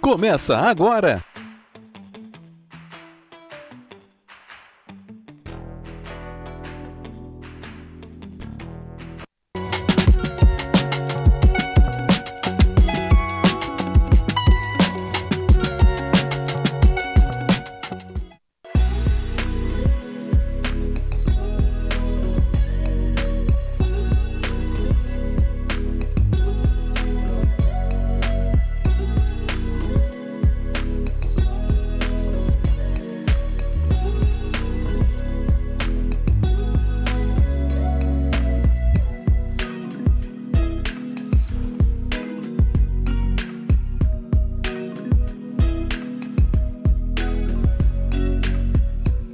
Começa agora!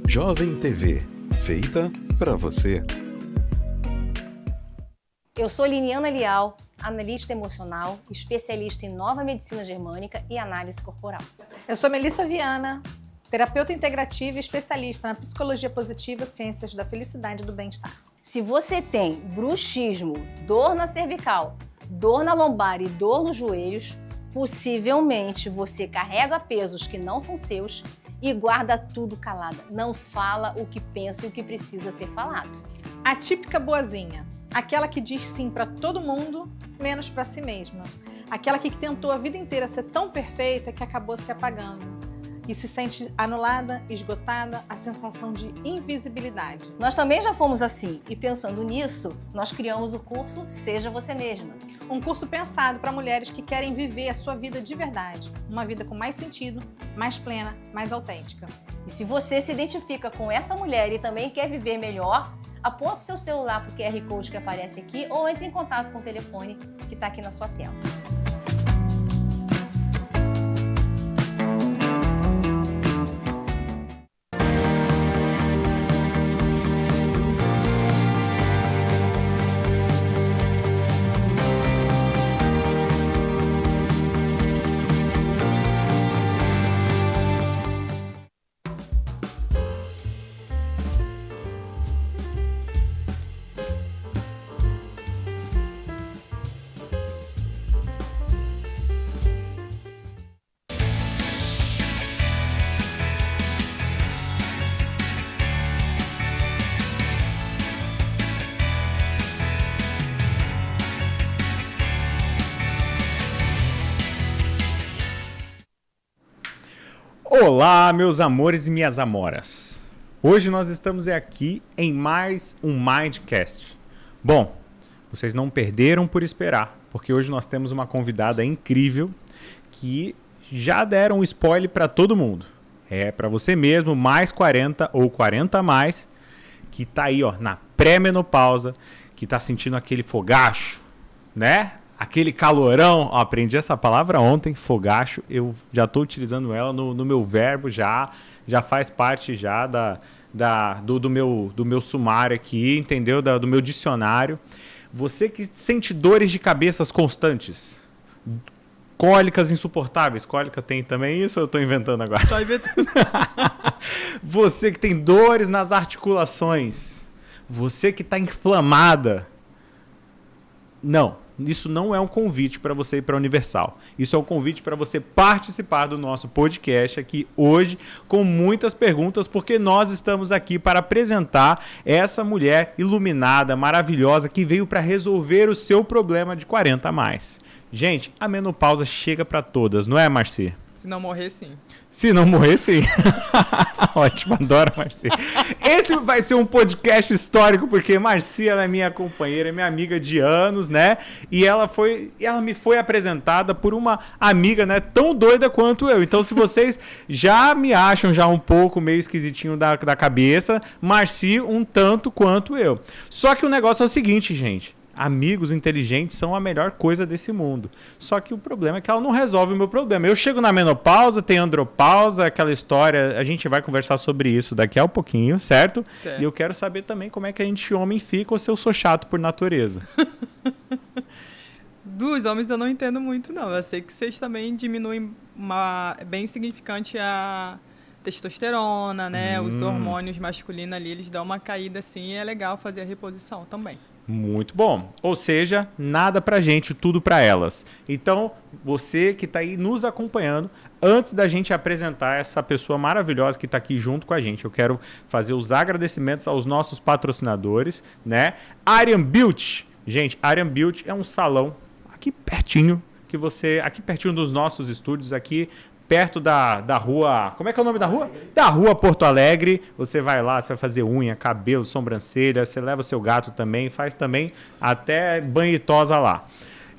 Jovem TV, feita para você. Eu sou Liniana Lial, analista emocional, especialista em nova medicina germânica e análise corporal. Eu sou Melissa Viana, terapeuta integrativa e especialista na psicologia positiva, ciências da felicidade e do bem-estar. Se você tem bruxismo, dor na cervical, dor na lombar e dor nos joelhos, possivelmente você carrega pesos que não são seus e guarda tudo calada. Não fala o que pensa e o que precisa ser falado. A típica boazinha, aquela que diz sim para todo mundo, menos para si mesma. Aquela que tentou a vida inteira ser tão perfeita que acabou se apagando. E se sente anulada, esgotada, a sensação de invisibilidade. Nós também já fomos assim e pensando nisso, nós criamos o curso Seja Você Mesma. Um curso pensado para mulheres que querem viver a sua vida de verdade. Uma vida com mais sentido, mais plena, mais autêntica. E se você se identifica com essa mulher e também quer viver melhor, aponte seu celular para o QR Code que aparece aqui ou entre em contato com o telefone que está aqui na sua tela. Olá, meus amores e minhas amoras. Hoje nós estamos aqui em mais um Mindcast. Bom, vocês não perderam por esperar, porque hoje nós temos uma convidada incrível que já deram um spoiler para todo mundo. É para você mesmo, mais 40 ou 40 a mais, que tá aí, ó, na pré-menopausa, que tá sentindo aquele fogacho, né? Aquele calorão, ó, aprendi essa palavra ontem, fogacho, eu já estou utilizando ela no meu verbo, já faz parte já do meu sumário aqui, entendeu? Do meu dicionário. Você que sente dores de cabeças constantes, cólicas insuportáveis, cólica tem também isso ou eu estou inventando agora? Estou inventando. Você que tem dores nas articulações, você que está inflamada, não. Isso não é um convite para você ir para a Universal. Isso é um convite para você participar do nosso podcast aqui hoje com muitas perguntas, porque nós estamos aqui para apresentar essa mulher iluminada, maravilhosa, que veio para resolver o seu problema de 40 a mais. Gente, a menopausa chega para todas, não é, Marci? Se não morrer, sim. Se não morrer, sim. Ótimo, adoro a Marci. Esse vai ser um podcast histórico, porque Marci, ela é minha companheira, minha amiga de anos, né? E ela me foi apresentada por uma amiga, né, tão doida quanto eu. Então, se vocês já me acham já um pouco meio esquisitinho da cabeça, Marci um tanto quanto eu. Só que o negócio é o seguinte, gente. Amigos inteligentes são a melhor coisa desse mundo. Só que o problema é que ela não resolve o meu problema. Eu chego na menopausa, tem andropausa, aquela história. A gente vai conversar sobre isso daqui a um pouquinho, certo? E eu quero saber também como é que a gente homem fica ou se eu sou chato por natureza. Dos homens eu não entendo muito, não. Eu sei que vocês também diminuem bem significante a testosterona, né? Os hormônios masculinos ali, eles dão uma caída assim e é legal fazer a reposição também. Muito bom. Ou seja, nada pra gente, tudo pra elas. Então, você que tá aí nos acompanhando, antes da gente apresentar essa pessoa maravilhosa que tá aqui junto com a gente, eu quero fazer os agradecimentos aos nossos patrocinadores, né? Arian Beauty. Gente, Arian Beauty é um salão aqui pertinho, aqui pertinho dos nossos estúdios, aqui perto da rua... Como é que é o nome da rua? Da rua Porto Alegre. Você vai lá, você vai fazer unha, cabelo, sobrancelha, você leva o seu gato também, faz também até banho e tosa lá.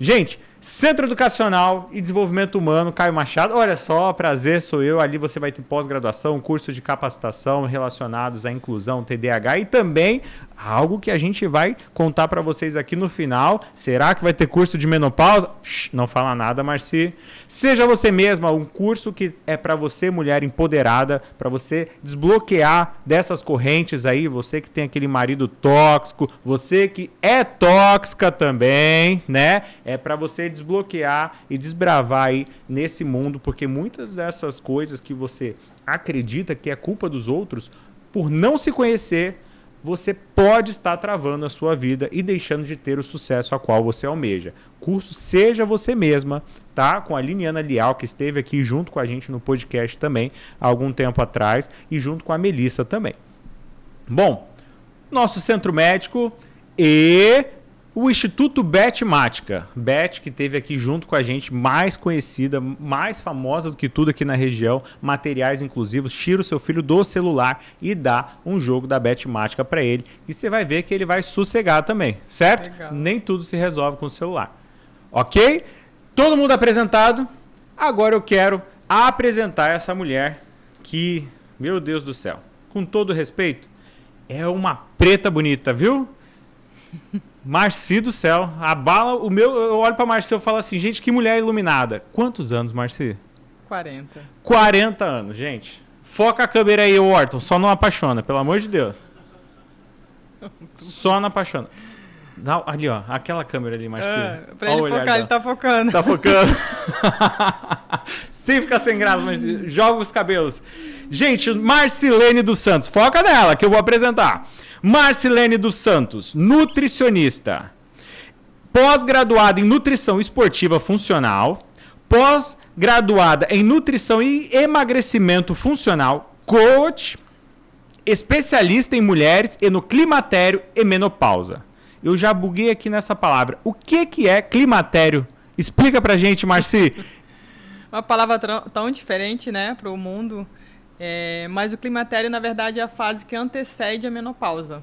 Gente, Centro Educacional e Desenvolvimento Humano, Caio Machado. Olha só, prazer, sou eu. Ali você vai ter pós-graduação, curso de capacitação relacionados à inclusão, TDAH e também algo que a gente vai contar para vocês aqui no final. Será que vai ter curso de menopausa? Não fala nada, Marci. Seja você mesma, um curso que é para você, mulher empoderada, para você desbloquear dessas correntes aí, você que tem aquele marido tóxico, você que é tóxica também, né? É para você desbloquear e desbravar aí nesse mundo, porque muitas dessas coisas que você acredita que é culpa dos outros, por não se conhecer, você pode estar travando a sua vida e deixando de ter o sucesso a qual você almeja. Curso Seja Você Mesma, tá? Com a Liniana Leal, que esteve aqui junto com a gente no podcast também, há algum tempo atrás, e junto com a Melissa também. Bom, nosso centro médico e o Instituto Betmática. Bet, que esteve aqui junto com a gente, mais conhecida, mais famosa do que tudo aqui na região, materiais inclusivos. Tira o seu filho do celular e dá um jogo da Betmática para ele. E você vai ver que ele vai sossegar também, certo? Legal. Nem tudo se resolve com o celular. Ok? Todo mundo apresentado? Agora eu quero apresentar essa mulher que, meu Deus do céu, com todo respeito, é uma preta bonita, viu? Marci do céu, abala o meu. Eu olho pra Marci e falo assim, gente, que mulher iluminada. Quantos anos, Marci? 40. 40 anos, gente. Foca a câmera aí, Orton. Só não apaixona, pelo amor de Deus. Só não apaixona. Não, ali, ó. Aquela câmera ali, Marci. Pra ele focar, ele tá focando. Tá focando. Sem ficar sem graça, mas joga os cabelos. Gente, Marcilene dos Santos. Foca nela, que eu vou apresentar. Marcilene dos Santos, nutricionista, pós-graduada em nutrição esportiva funcional, pós-graduada em nutrição e emagrecimento funcional, coach, especialista em mulheres e no climatério e menopausa. Eu já buguei aqui nessa palavra. O que é climatério? Explica pra gente, Marci. Uma palavra tão diferente, né, para o mundo. Mas o climatério, na verdade, é a fase que antecede a menopausa.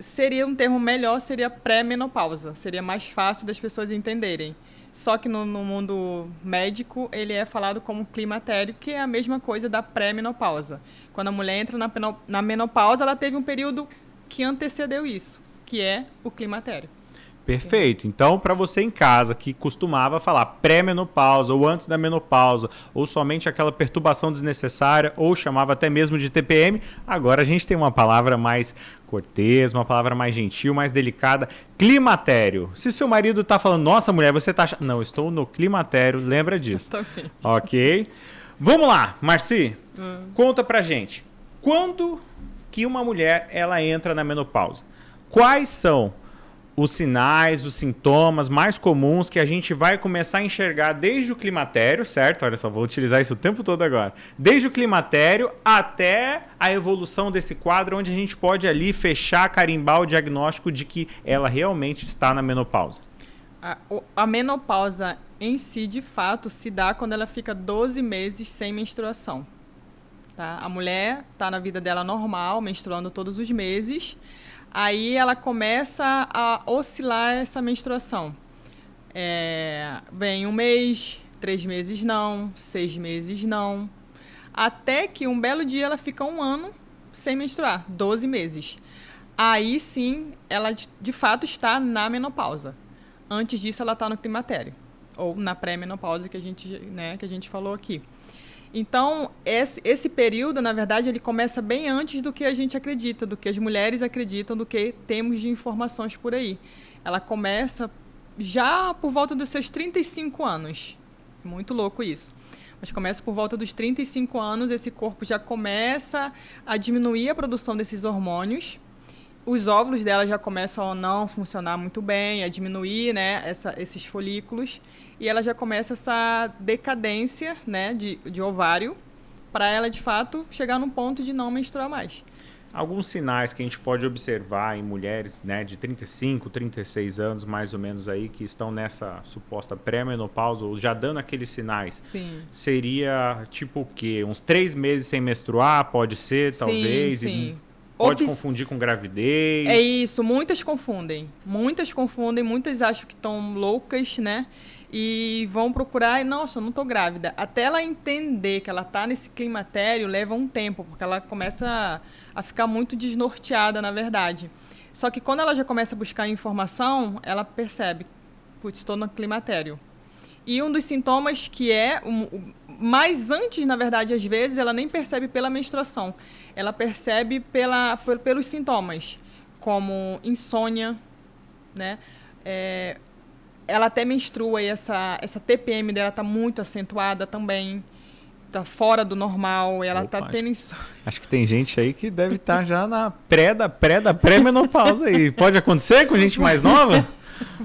Seria um termo melhor, seria pré-menopausa. Seria mais fácil das pessoas entenderem. Só que no mundo médico, ele é falado como climatério, que é a mesma coisa da pré-menopausa. Quando a mulher entra na menopausa, ela teve um período que antecedeu isso, que é o climatério. Perfeito. Então, para você em casa que costumava falar pré-menopausa ou antes da menopausa, ou somente aquela perturbação desnecessária, ou chamava até mesmo de TPM, agora a gente tem uma palavra mais cortês, uma palavra mais gentil, mais delicada, climatério. Se seu marido tá falando, nossa, mulher, você tá... Não, estou no climatério, lembra disso. Exatamente. Ok? Vamos lá, Marci, conta pra gente. Quando que uma mulher ela entra na menopausa? Quais são os sinais, os sintomas mais comuns que a gente vai começar a enxergar desde o climatério, certo? Olha só, vou utilizar isso o tempo todo agora. Desde o climatério até a evolução desse quadro, onde a gente pode ali fechar, carimbar o diagnóstico de que ela realmente está na menopausa. A menopausa em si, de fato, se dá quando ela fica 12 meses sem menstruação. Tá? A mulher está na vida dela normal, menstruando todos os meses. Aí ela começa a oscilar essa menstruação. Vem 1 mês, 3 meses não, 6 meses não. Até que um belo dia ela fica 1 ano sem menstruar, 12 meses. Aí sim, ela de fato está na menopausa. Antes disso ela está no climatério. Ou na pré-menopausa que a gente falou aqui. Então, esse período, na verdade, ele começa bem antes do que a gente acredita, do que as mulheres acreditam, do que temos de informações por aí. Ela começa já por volta dos seus 35 anos. Muito louco isso. Mas começa por volta dos 35 anos, esse corpo já começa a diminuir a produção desses hormônios. os óvulos dela já começam a não funcionar muito bem, a diminuir, né, esses folículos, e ela já começa essa decadência, né, de ovário, para ela, de fato, chegar num ponto de não menstruar mais. Alguns sinais que a gente pode observar em mulheres, né, de 35, 36 anos, mais ou menos aí, que estão nessa suposta pré-menopausa, ou já dando aqueles sinais. Sim. Seria tipo o quê? Uns 3 meses sem menstruar, pode ser, talvez? Sim. Pode confundir com gravidez. É isso, muitas confundem, muitas acham que estão loucas, né? E vão procurar, e nossa, eu não estou grávida. Até ela entender que ela está nesse climatério, leva um tempo, porque ela começa a ficar muito desnorteada, na verdade. Só que quando ela já começa a buscar informação, ela percebe, putz, estou no climatério. E um dos sintomas que mais antes, na verdade, às vezes, ela nem percebe pela menstruação. Ela percebe pelos sintomas, como insônia, né? Ela até menstrua e essa TPM dela está muito acentuada também. Está fora do normal, ela está tendo insônia. Acho que tem gente aí que deve estar já na pré-menopausa aí. Pode acontecer com gente mais nova?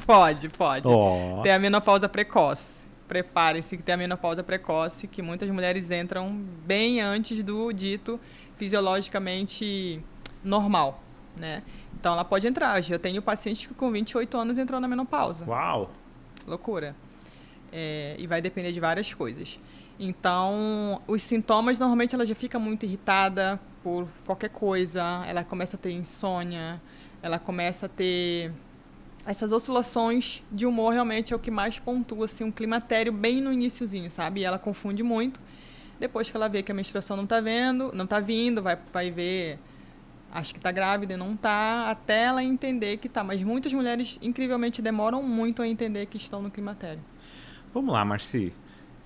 Pode. Oh. Tem a menopausa precoce. Preparem-se que tem a menopausa precoce, que muitas mulheres entram bem antes do dito fisiologicamente normal, né? Então, ela pode entrar. Eu tenho pacientes que com 28 anos entrou na menopausa. Uau! Loucura. E vai depender de várias coisas. Então, os sintomas, normalmente, ela já fica muito irritada por qualquer coisa. Ela começa a ter insônia, ela começa a ter... Essas oscilações de humor realmente é o que mais pontua, assim, um climatério bem no iniciozinho, sabe? E ela confunde muito. Depois que ela vê que a menstruação não tá vindo, vai ver, acho que tá grávida e não tá, até ela entender que tá. Mas muitas mulheres, incrivelmente, demoram muito a entender que estão no climatério. Vamos lá, Marci.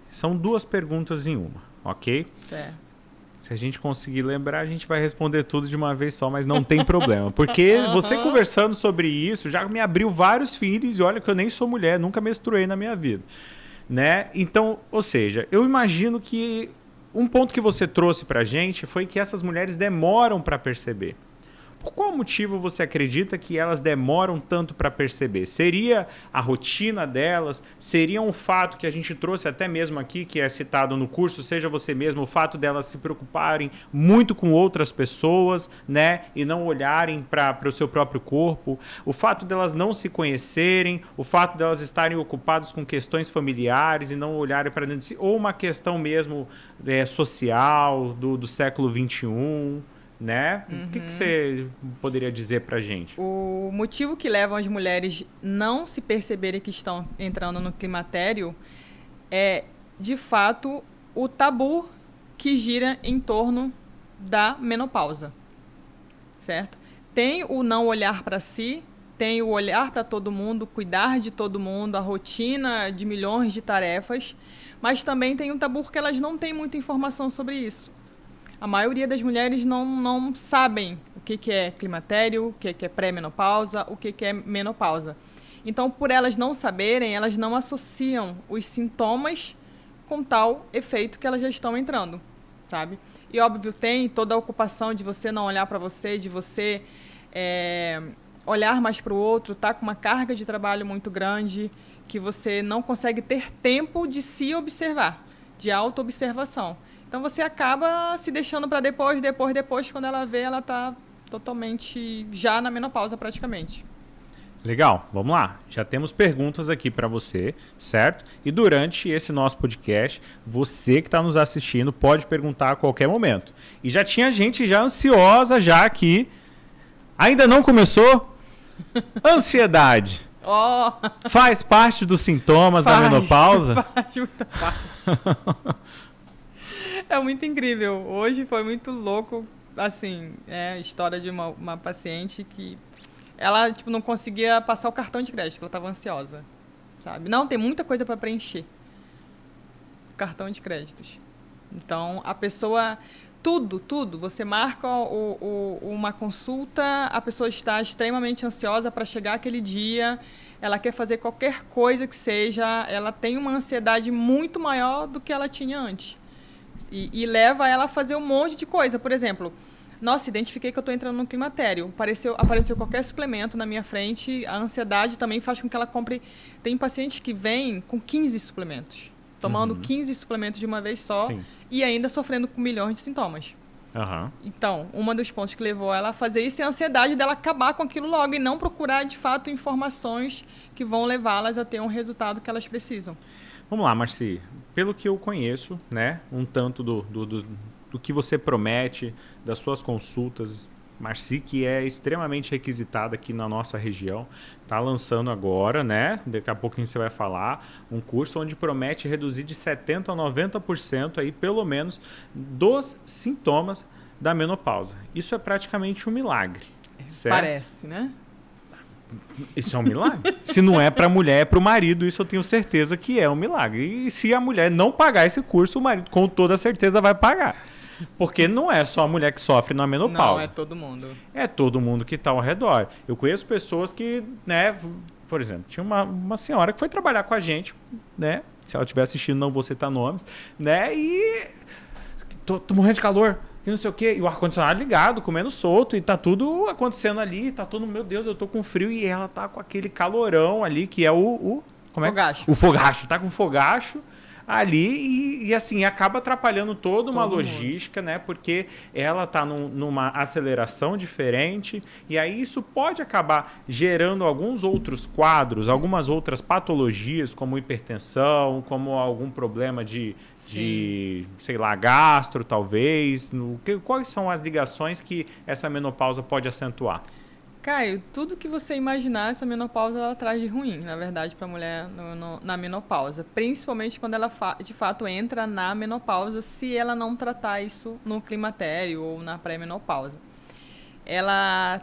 São 2 perguntas em uma, ok? Certo. Se a gente conseguir lembrar, a gente vai responder tudo de uma vez só, mas não tem problema. Porque você conversando sobre isso já me abriu vários feeds e olha que eu nem sou mulher, nunca menstruei na minha vida. Né? Então, ou seja, eu imagino que um ponto que você trouxe pra gente foi que essas mulheres demoram para perceber. Por qual motivo você acredita que elas demoram tanto para perceber? Seria a rotina delas? Seria um fato que a gente trouxe até mesmo aqui, que é citado no curso, seja você mesmo, o fato delas se preocuparem muito com outras pessoas, né? E não olharem para o seu próprio corpo. O fato delas não se conhecerem, o fato delas estarem ocupadas com questões familiares e não olharem para dentro de si. Ou uma questão mesmo social do século XXI. Né? O que você poderia dizer pra gente? O motivo que leva as mulheres não se perceberem que estão entrando no climatério é, de fato, o tabu que gira em torno da menopausa, certo? Tem o não olhar para si, tem o olhar para todo mundo, cuidar de todo mundo, a rotina de milhões de tarefas, mas também tem um tabu porque elas não têm muita informação sobre isso. A maioria das mulheres não sabem o que é climatério, o que é pré-menopausa, o que é menopausa. Então, por elas não saberem, elas não associam os sintomas com tal efeito que elas já estão entrando, sabe? E, óbvio, tem toda a ocupação de você não olhar para você, de você olhar mais para o outro, tá com uma carga de trabalho muito grande, que você não consegue ter tempo de se observar, de autoobservação. Então, você acaba se deixando para depois, quando ela vê, ela está totalmente já na menopausa praticamente. Legal, vamos lá. Já temos perguntas aqui para você, certo? E durante esse nosso podcast, você que está nos assistindo pode perguntar a qualquer momento. E já tinha gente já ansiosa já aqui. Ainda não começou? Ansiedade. Oh. Faz parte dos sintomas da menopausa? Faz muita parte. É muito incrível. Hoje foi muito louco, assim, a história de uma paciente que ela não conseguia passar o cartão de crédito, ela estava ansiosa, sabe? Não, tem muita coisa para preencher. Cartão de créditos. Então, a pessoa... Tudo. Você marca uma consulta, a pessoa está extremamente ansiosa para chegar aquele dia, ela quer fazer qualquer coisa que seja, ela tem uma ansiedade muito maior do que ela tinha antes. E leva ela a fazer um monte de coisa. Por exemplo, nossa, identifiquei que eu estou entrando no climatério. Apareceu qualquer suplemento na minha frente, a ansiedade também faz com que ela compre... Tem pacientes que vêm com 15 suplementos, tomando 15 suplementos de uma vez só. Sim. E ainda sofrendo com milhões de sintomas. Uhum. Então, um dos pontos que levou ela a fazer isso é a ansiedade dela acabar com aquilo logo e não procurar, de fato, informações que vão levá-las a ter um resultado que elas precisam. Vamos lá, Marci. Pelo que eu conheço, né, um tanto do que você promete, das suas consultas, Marci, que é extremamente requisitada aqui na nossa região, está lançando agora, né? Daqui a pouquinho você vai falar, um curso onde promete reduzir de 70% a 90% aí, pelo menos, dos sintomas da menopausa. Isso é praticamente um milagre, certo? Parece, né? Isso é um milagre. Se não é para a mulher, é para o marido, isso eu tenho certeza que é um milagre. E se a mulher não pagar esse curso, o marido com toda certeza vai pagar. Porque não é só a mulher que sofre na menopausa. Não, é todo mundo. É todo mundo que está ao redor. Eu conheço pessoas que, né, por exemplo, tinha uma senhora que foi trabalhar com a gente, né? Se ela estiver assistindo, não vou citar nomes, né? E tô morrendo de calor, e não sei o quê. E o ar-condicionado ligado, comendo solto, e tá tudo acontecendo ali, tá todo, meu Deus, eu tô com frio, e ela tá com aquele calorão ali, que é o fogacho. O fogacho, tá com fogacho ali e assim, acaba atrapalhando toda uma logística, né? Porque ela tá numa aceleração diferente e aí isso pode acabar gerando alguns outros quadros, algumas outras patologias, como hipertensão, como algum problema de sei lá, gastro, talvez. Quais são as ligações que essa menopausa pode acentuar? Caio, tudo que você imaginar, essa menopausa ela traz de ruim, na verdade, para a mulher na menopausa. Principalmente quando ela de fato entra na menopausa, se ela não tratar isso no climatério ou na pré-menopausa. Ela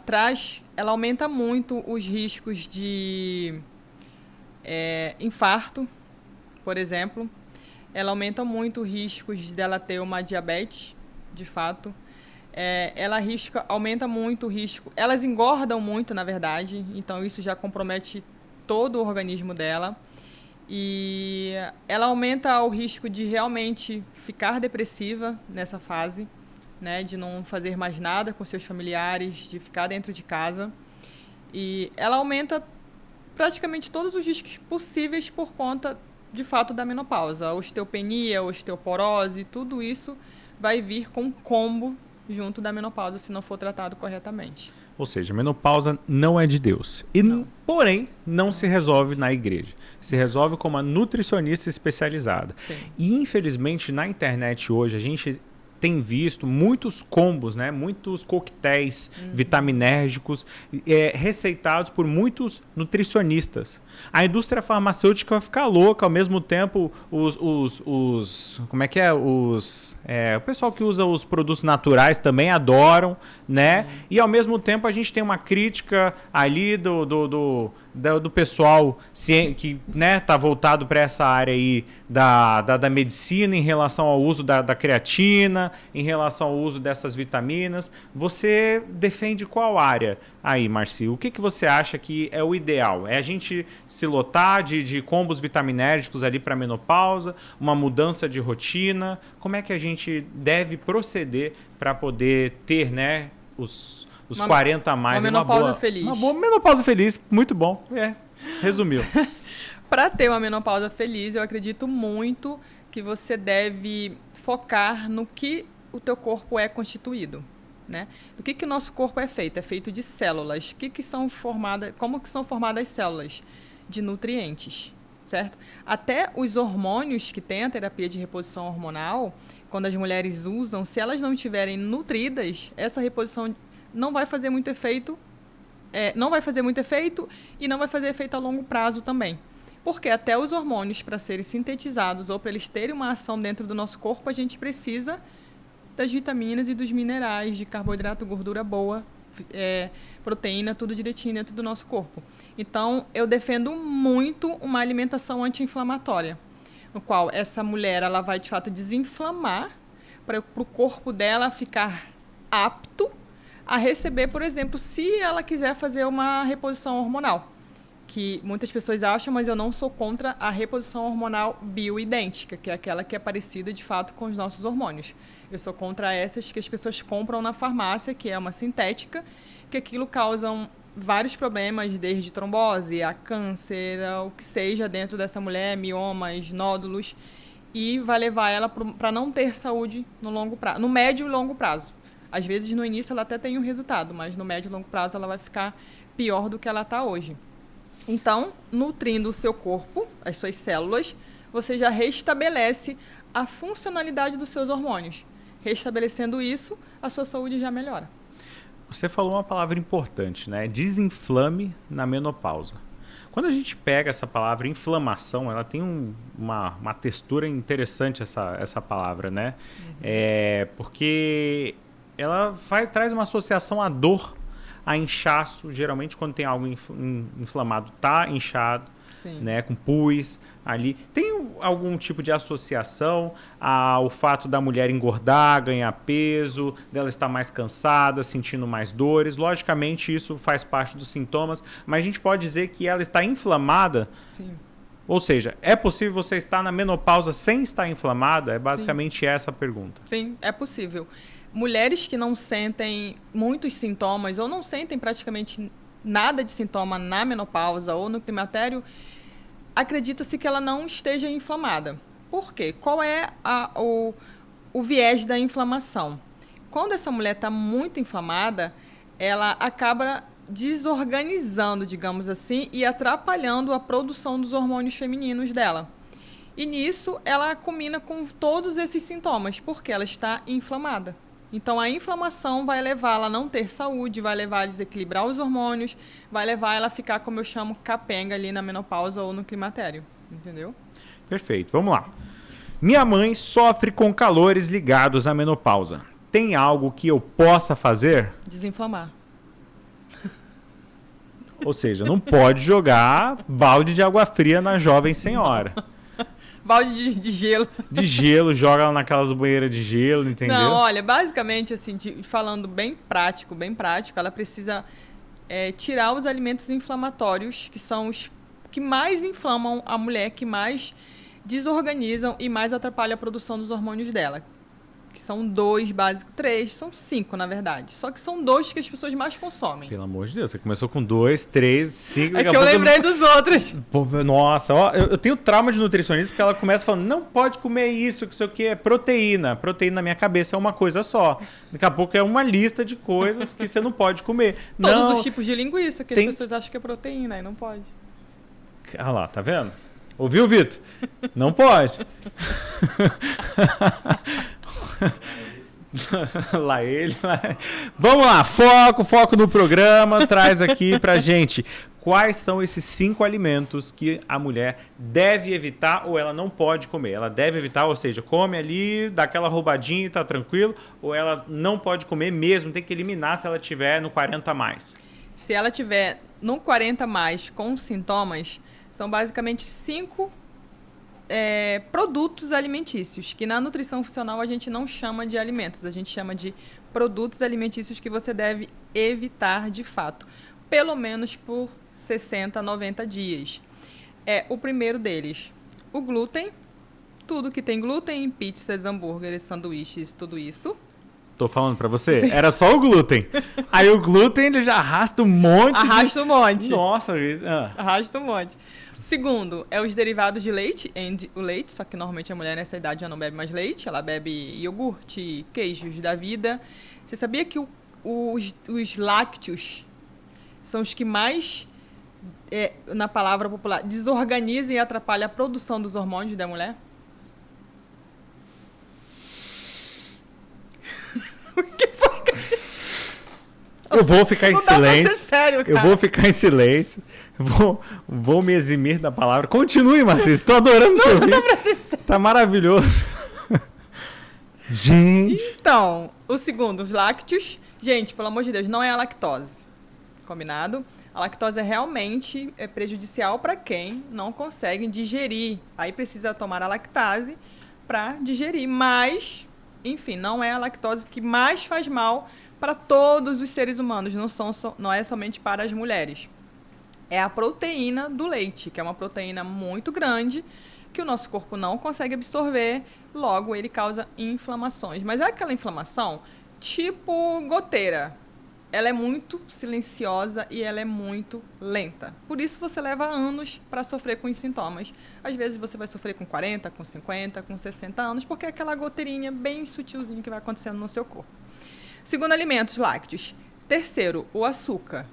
aumenta muito os riscos de infarto, por exemplo. Ela aumenta muito os riscos dela ter uma diabetes, de fato. Ela aumenta muito o risco. Elas engordam muito, na verdade, então isso já compromete todo o organismo dela. E ela aumenta o risco de realmente ficar depressiva nessa fase, né, de não fazer mais nada com seus familiares, de ficar dentro de casa. E ela aumenta praticamente todos os riscos possíveis por conta, de fato, da menopausa. A osteopenia, a osteoporose, tudo isso vai vir com combo junto da menopausa, se não for tratado corretamente. Ou seja, a menopausa não é de Deus. Porém, não se resolve na igreja. Se resolve com uma nutricionista especializada. Sim. E, infelizmente, na internet hoje, a gente tem visto muitos combos, né? Muitos coquetéis vitaminérgicos receitados por muitos nutricionistas. A indústria farmacêutica vai ficar louca, ao mesmo tempo como é que é? O pessoal que usa os produtos naturais também adoram, né? E ao mesmo tempo a gente tem uma crítica ali do pessoal que, né, tá voltado para essa área aí da medicina em relação ao uso da creatina, em relação ao uso dessas vitaminas. Você defende qual área aí, Marci? O que você acha que é o ideal? É a gente se lotar de combos vitaminérgicos ali para menopausa, uma mudança de rotina? Como é que a gente deve proceder para poder ter, né, os 40 a mais? Uma menopausa feliz. Uma boa menopausa feliz, muito bom. Resumiu. Para ter uma menopausa feliz, eu acredito muito que você deve focar no que o teu corpo é constituído, né? Do que o nosso corpo é feito? É feito de células. Como que são formadas as células? De nutrientes, certo? Até os hormônios que tem a terapia de reposição hormonal, quando as mulheres usam, se elas não estiverem nutridas, essa reposição não vai fazer muito efeito, e não vai fazer efeito a longo prazo também. Porque até os hormônios, para serem sintetizados ou para eles terem uma ação dentro do nosso corpo, a gente precisa das vitaminas e dos minerais, de carboidrato, gordura boa, proteína, tudo direitinho dentro do nosso corpo. Então, eu defendo muito uma alimentação anti-inflamatória, no qual essa mulher ela vai, de fato, desinflamar para o corpo dela ficar apto a receber, por exemplo, se ela quiser fazer uma reposição hormonal, que muitas pessoas acham, mas eu não sou contra a reposição hormonal bioidêntica, que é aquela que é parecida de fato com os nossos hormônios. Eu sou contra essas que as pessoas compram na farmácia, que é uma sintética, que aquilo causa vários problemas, desde trombose, a câncer, o que seja dentro dessa mulher, miomas, nódulos, e vai levar ela para não ter saúde no longo prazo, no médio e longo prazo. Às vezes, no início, ela até tem um resultado, mas no médio e longo prazo ela vai ficar pior do que ela está hoje. Então, nutrindo o seu corpo, as suas células, você já restabelece a funcionalidade dos seus hormônios. Restabelecendo isso, a sua saúde já melhora. Você falou uma palavra importante, né? Desinflame na menopausa. Quando a gente pega essa palavra inflamação, ela tem uma textura interessante, essa palavra, né? Porque ela traz uma associação à dor, a inchaço. Geralmente, quando tem algo inflamado, tá inchado, né, com pus ali. Tem algum tipo de associação ao fato da mulher engordar, ganhar peso, dela estar mais cansada, sentindo mais dores? Logicamente, isso faz parte dos sintomas, mas a gente pode dizer que ela está inflamada? Sim. Ou seja, é possível você estar na menopausa sem estar inflamada? É basicamente essa a pergunta. Sim, é possível. Mulheres que não sentem muitos sintomas ou não sentem praticamente nada de sintoma na menopausa ou no climatério, acredita-se que ela não esteja inflamada. Por quê? Qual é o viés da inflamação? Quando essa mulher está muito inflamada, ela acaba desorganizando, digamos assim, e atrapalhando a produção dos hormônios femininos dela. E nisso, ela combina com todos esses sintomas, porque ela está inflamada. Então, a inflamação vai levar ela a não ter saúde, vai levar a desequilibrar os hormônios, vai levar ela a ficar, como eu chamo, capenga ali na menopausa ou no climatério. Entendeu? Perfeito. Vamos lá. Minha mãe sofre com calores ligados à menopausa. Tem algo que eu possa fazer? Desinflamar. Ou seja, não pode jogar balde de água fria na jovem senhora. Balde de gelo. De gelo, joga ela naquelas banheiras de gelo, entendeu? Não, olha, basicamente, assim, falando bem prático, ela precisa tirar os alimentos inflamatórios, que são os que mais inflamam a mulher, que mais desorganizam e mais atrapalham a produção dos hormônios dela. Que são 2, básicos, 3, são 5, na verdade. Só que são 2 que as pessoas mais consomem. Pelo amor de Deus, você começou com 2, 3, 5... É que eu lembrei dos outros. Nossa, ó, eu tenho trauma de nutricionista porque ela começa falando, não pode comer isso, que isso aqui é proteína. Proteína na minha cabeça é uma coisa só. Daqui a pouco é uma lista de coisas que você não pode comer. Todos os tipos de linguiça que as pessoas acham que é proteína e não pode. Ah lá, tá vendo? Ouviu, Vitor? Não pode. Lá ele. Vamos lá, foco no programa. Traz aqui pra gente quais são esses 5 alimentos que a mulher deve evitar ou ela não pode comer. Ela deve evitar, ou seja, come ali, dá aquela roubadinha e tá tranquilo, ou ela não pode comer mesmo, tem que eliminar se ela tiver no 40 a mais. Se ela tiver no 40 a mais com sintomas, são basicamente 5 produtos alimentícios, que na nutrição funcional a gente não chama de alimentos, a gente chama de produtos alimentícios que você deve evitar de fato, pelo menos por 60 a 90 dias. O primeiro deles, o glúten, tudo que tem glúten, pizzas, hambúrgueres, sanduíches, tudo isso. Tô falando pra você, sim. Era só o glúten. Aí o glúten ele já arrasta um monte. Arrasta um monte. Nossa. Arrasta um monte. Segundo, os derivados de leite, o leite, só que normalmente a mulher nessa idade já não bebe mais leite, ela bebe iogurte, queijos da vida. Você sabia que os lácteos são os que mais, na palavra popular, desorganizam e atrapalham a produção dos hormônios da mulher? O que foi? Eu vou ficar em silêncio. Sério, cara. Eu vou ficar em silêncio. Vou me eximir da palavra. Continue, Marcelo. Estou adorando te ouvir. Não pra ser sério. Tá maravilhoso. Gente. Então, o segundo, os lácteos. Gente, pelo amor de Deus, não é a lactose. Combinado? A lactose realmente é prejudicial para quem não consegue digerir. Aí precisa tomar a lactase para digerir. Mas, enfim, não é a lactose que mais faz mal para todos os seres humanos. Não é somente para as mulheres. é a proteína do leite, que é uma proteína muito grande, que o nosso corpo não consegue absorver, logo ele causa inflamações. Mas é aquela inflamação tipo goteira. Ela é muito silenciosa e ela é muito lenta. Por isso você leva anos para sofrer com os sintomas. Às vezes você vai sofrer com 40, com 50, com 60 anos, porque é aquela goteirinha bem sutilzinha que vai acontecendo no seu corpo. Segundo, alimentos lácteos. Terceiro, o açúcar.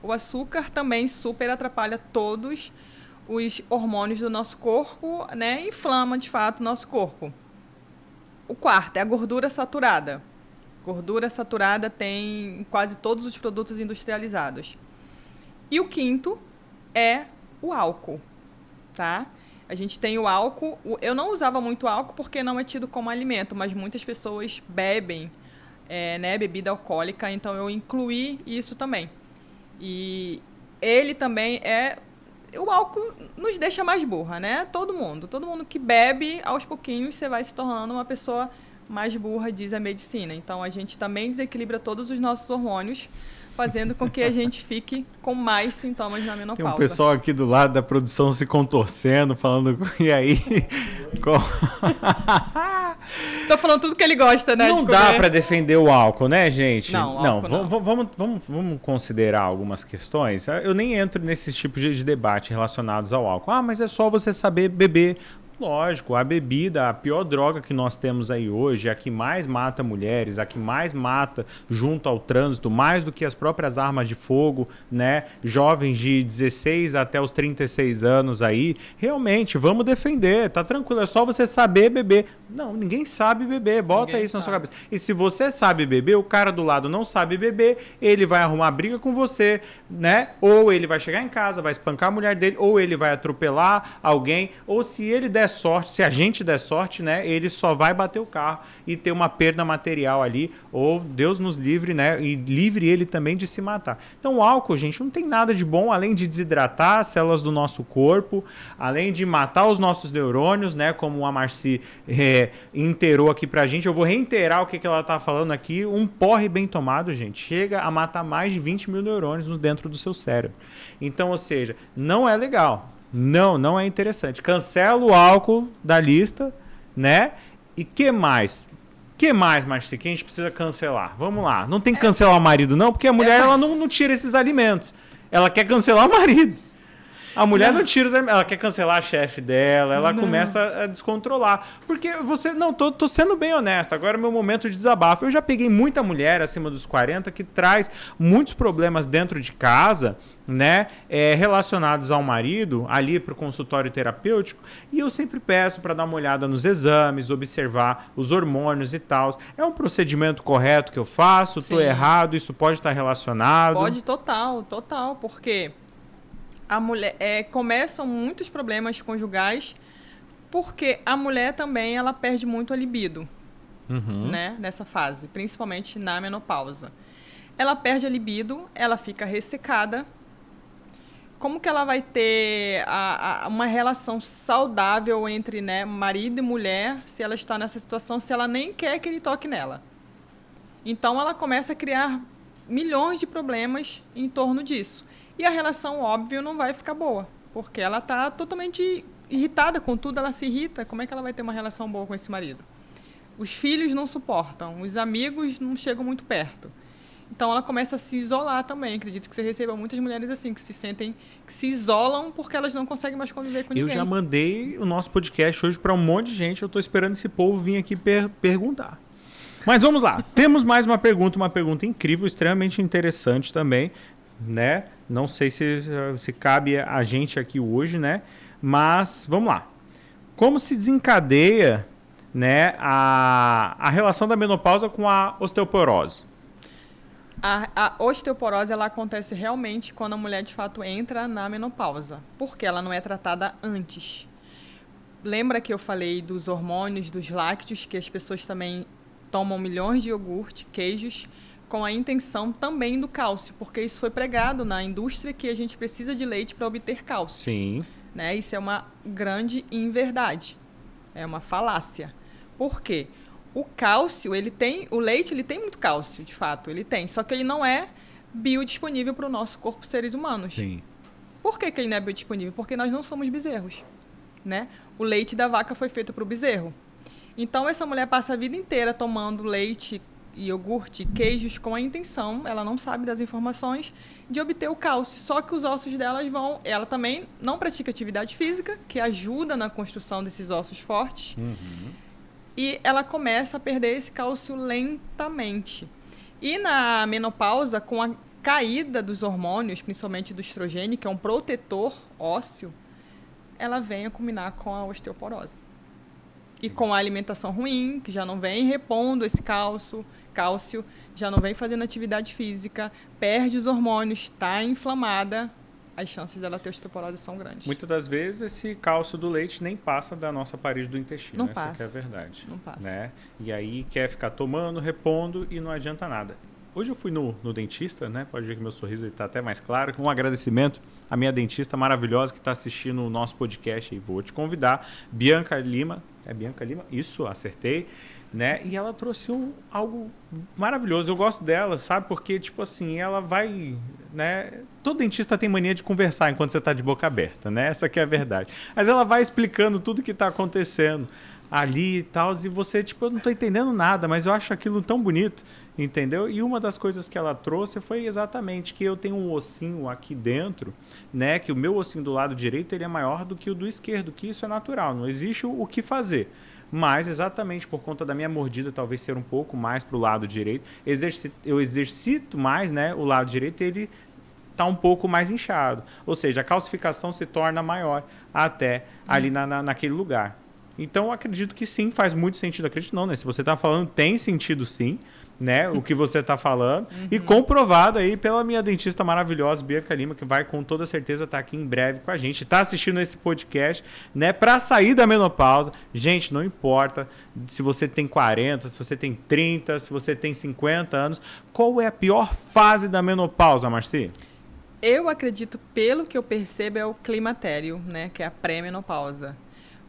O açúcar também super atrapalha todos os hormônios do nosso corpo, né? Inflama, de fato, o nosso corpo. O quarto é a gordura saturada. Gordura saturada tem em quase todos os produtos industrializados. E o quinto é o álcool, tá? A gente tem o álcool. Eu não usava muito álcool porque não é tido como alimento, mas muitas pessoas bebem, né, bebida alcoólica, então eu incluí isso também. E ele também o álcool nos deixa mais burra, né? Todo mundo que bebe, aos pouquinhos você vai se tornando uma pessoa mais burra, diz a medicina. Então, a gente também desequilibra todos os nossos hormônios, fazendo com que a gente fique com mais sintomas na menopausa. Tem um pessoal aqui do lado da produção se contorcendo, falando, e aí? Tô falando tudo que ele gosta, né? Não dá para defender o álcool, né, gente? Não, vamos considerar algumas questões. Eu nem entro nesses tipos de debate relacionados ao álcool. Ah, mas é só você saber beber. Lógico, a bebida, a pior droga que nós temos aí hoje, a que mais mata mulheres, a que mais mata junto ao trânsito, mais do que as próprias armas de fogo, né? Jovens de 16 até os 36 anos aí, realmente, vamos defender, tá tranquilo, é só você saber beber. Não, ninguém sabe beber, bota isso na sua cabeça. E se você sabe beber, o cara do lado não sabe beber, ele vai arrumar briga com você, né? Ou ele vai chegar em casa, vai espancar a mulher dele, ou ele vai atropelar alguém, ou se ele der sorte, se a gente der sorte, né, ele só vai bater o carro e ter uma perda material ali, ou Deus nos livre, né, e livre ele também de se matar. Então o álcool, gente, não tem nada de bom, além de desidratar as células do nosso corpo, além de matar os nossos neurônios, né, como a Marci inteirou aqui pra gente. Eu vou reiterar o que ela tá falando aqui. Um porre bem tomado, gente, chega a matar mais de 20 mil neurônios dentro do seu cérebro. Então, ou seja, não é legal. Não é interessante. Cancela o álcool da lista, né? E que mais? Marci, que a gente precisa cancelar? Vamos lá. Não tem que cancelar o marido, não, porque a mulher ela não tira esses alimentos. Ela quer cancelar o marido. A mulher não tira os alimentos. Ela quer cancelar a chefe dela, ela começa a descontrolar. Porque você... Não, tô sendo bem honesto. Agora é meu momento de desabafo. Eu já peguei muita mulher acima dos 40 que traz muitos problemas dentro de casa, né, relacionados ao marido, ali para o consultório terapêutico, e eu sempre peço para dar uma olhada nos exames, observar os hormônios e tal. É um procedimento correto que eu faço? Estou errado? Isso pode estar relacionado? Pode, total, porque a mulher começam muitos problemas conjugais, porque a mulher também ela perde muito a libido, né, nessa fase, principalmente na menopausa. Ela perde a libido, ela fica ressecada. Como que ela vai ter uma relação saudável entre, né, marido e mulher se ela está nessa situação, se ela nem quer que ele toque nela? Então, ela começa a criar milhões de problemas em torno disso. E a relação, óbvio, não vai ficar boa, porque ela está totalmente irritada com tudo, ela se irrita. Como é que ela vai ter uma relação boa com esse marido? Os filhos não suportam, os amigos não chegam muito perto. Então, ela começa a se isolar também. Acredito que você receba muitas mulheres assim, que se isolam porque elas não conseguem mais conviver com ninguém. Eu já mandei o nosso podcast hoje para um monte de gente. Eu estou esperando esse povo vir aqui perguntar. Mas vamos lá. Temos mais uma pergunta incrível, extremamente interessante também, né? Não sei se cabe a gente aqui hoje, né? Mas vamos lá. Como se desencadeia, né, a relação da menopausa com a osteoporose? A osteoporose ela acontece realmente quando a mulher, de fato, entra na menopausa, porque ela não é tratada antes. Lembra que eu falei dos hormônios, dos lácteos, que as pessoas também tomam milhões de iogurte, queijos, com a intenção também do cálcio, porque isso foi pregado na indústria que a gente precisa de leite para obter cálcio. Sim. Né? Isso é uma grande inverdade, é uma falácia. Por quê? O cálcio, o leite ele tem muito cálcio, de fato, ele tem, só que ele não é biodisponível para o nosso corpo, seres humanos. Sim. Por que ele não é biodisponível? Porque nós não somos bezerros, né? O leite da vaca foi feito para o bezerro. Então, essa mulher passa a vida inteira tomando leite, iogurte, queijos com a intenção, ela não sabe das informações, de obter o cálcio. Só que os ossos delas vão... Ela também não pratica atividade física, que ajuda na construção desses ossos fortes. E ela começa a perder esse cálcio lentamente. E na menopausa, com a caída dos hormônios, principalmente do estrogênio, que é um protetor ósseo, ela vem a culminar com a osteoporose. E com a alimentação ruim, que já não vem repondo esse cálcio, já não vem fazendo atividade física, perde os hormônios, está inflamada, as chances dela ter osteoporose são grandes. Muitas das vezes esse cálcio do leite nem passa da nossa parede do intestino. Não Essa passa. que é a verdade. Não passa. Né? E aí quer ficar tomando, repondo e não adianta nada. Hoje eu fui no dentista, né? Pode ver que meu sorriso está até mais claro. Um agradecimento à minha dentista maravilhosa que está assistindo o nosso podcast. E vou te convidar, Bianca Lima. É Bianca Lima? Isso, acertei. Né? E ela trouxe algo maravilhoso. Eu gosto dela, sabe? Porque, tipo assim, ela vai... né? Todo dentista tem mania de conversar enquanto você está de boca aberta, né? Essa que é a verdade. Mas ela vai explicando tudo que está acontecendo ali e tal. E você, tipo, eu não estou entendendo nada, mas eu acho aquilo tão bonito. Entendeu? E uma das coisas que ela trouxe foi exatamente que eu tenho um ossinho aqui dentro, né? Que o meu ossinho do lado direito ele é maior do que o do esquerdo, que isso é natural, não existe o que fazer. Mas exatamente por conta da minha mordida talvez ser um pouco mais para o lado direito, eu exercito mais, né? O lado direito ele está um pouco mais inchado. Ou seja, a calcificação se torna maior até ali naquele lugar. Então, eu acredito que sim, faz muito sentido. Acredito não, né? Se você está falando, tem sentido sim, né? O que você está falando. E comprovado aí pela minha dentista maravilhosa, Bianca Lima, que vai com toda certeza estar aqui em breve com a gente. Está assistindo esse podcast, né? Para sair da menopausa. Gente, não importa se você tem 40, se você tem 30, se você tem 50 anos. Qual é a pior fase da menopausa, Marci? Eu acredito, pelo que eu percebo, é o climatério, né? Que é a pré-menopausa.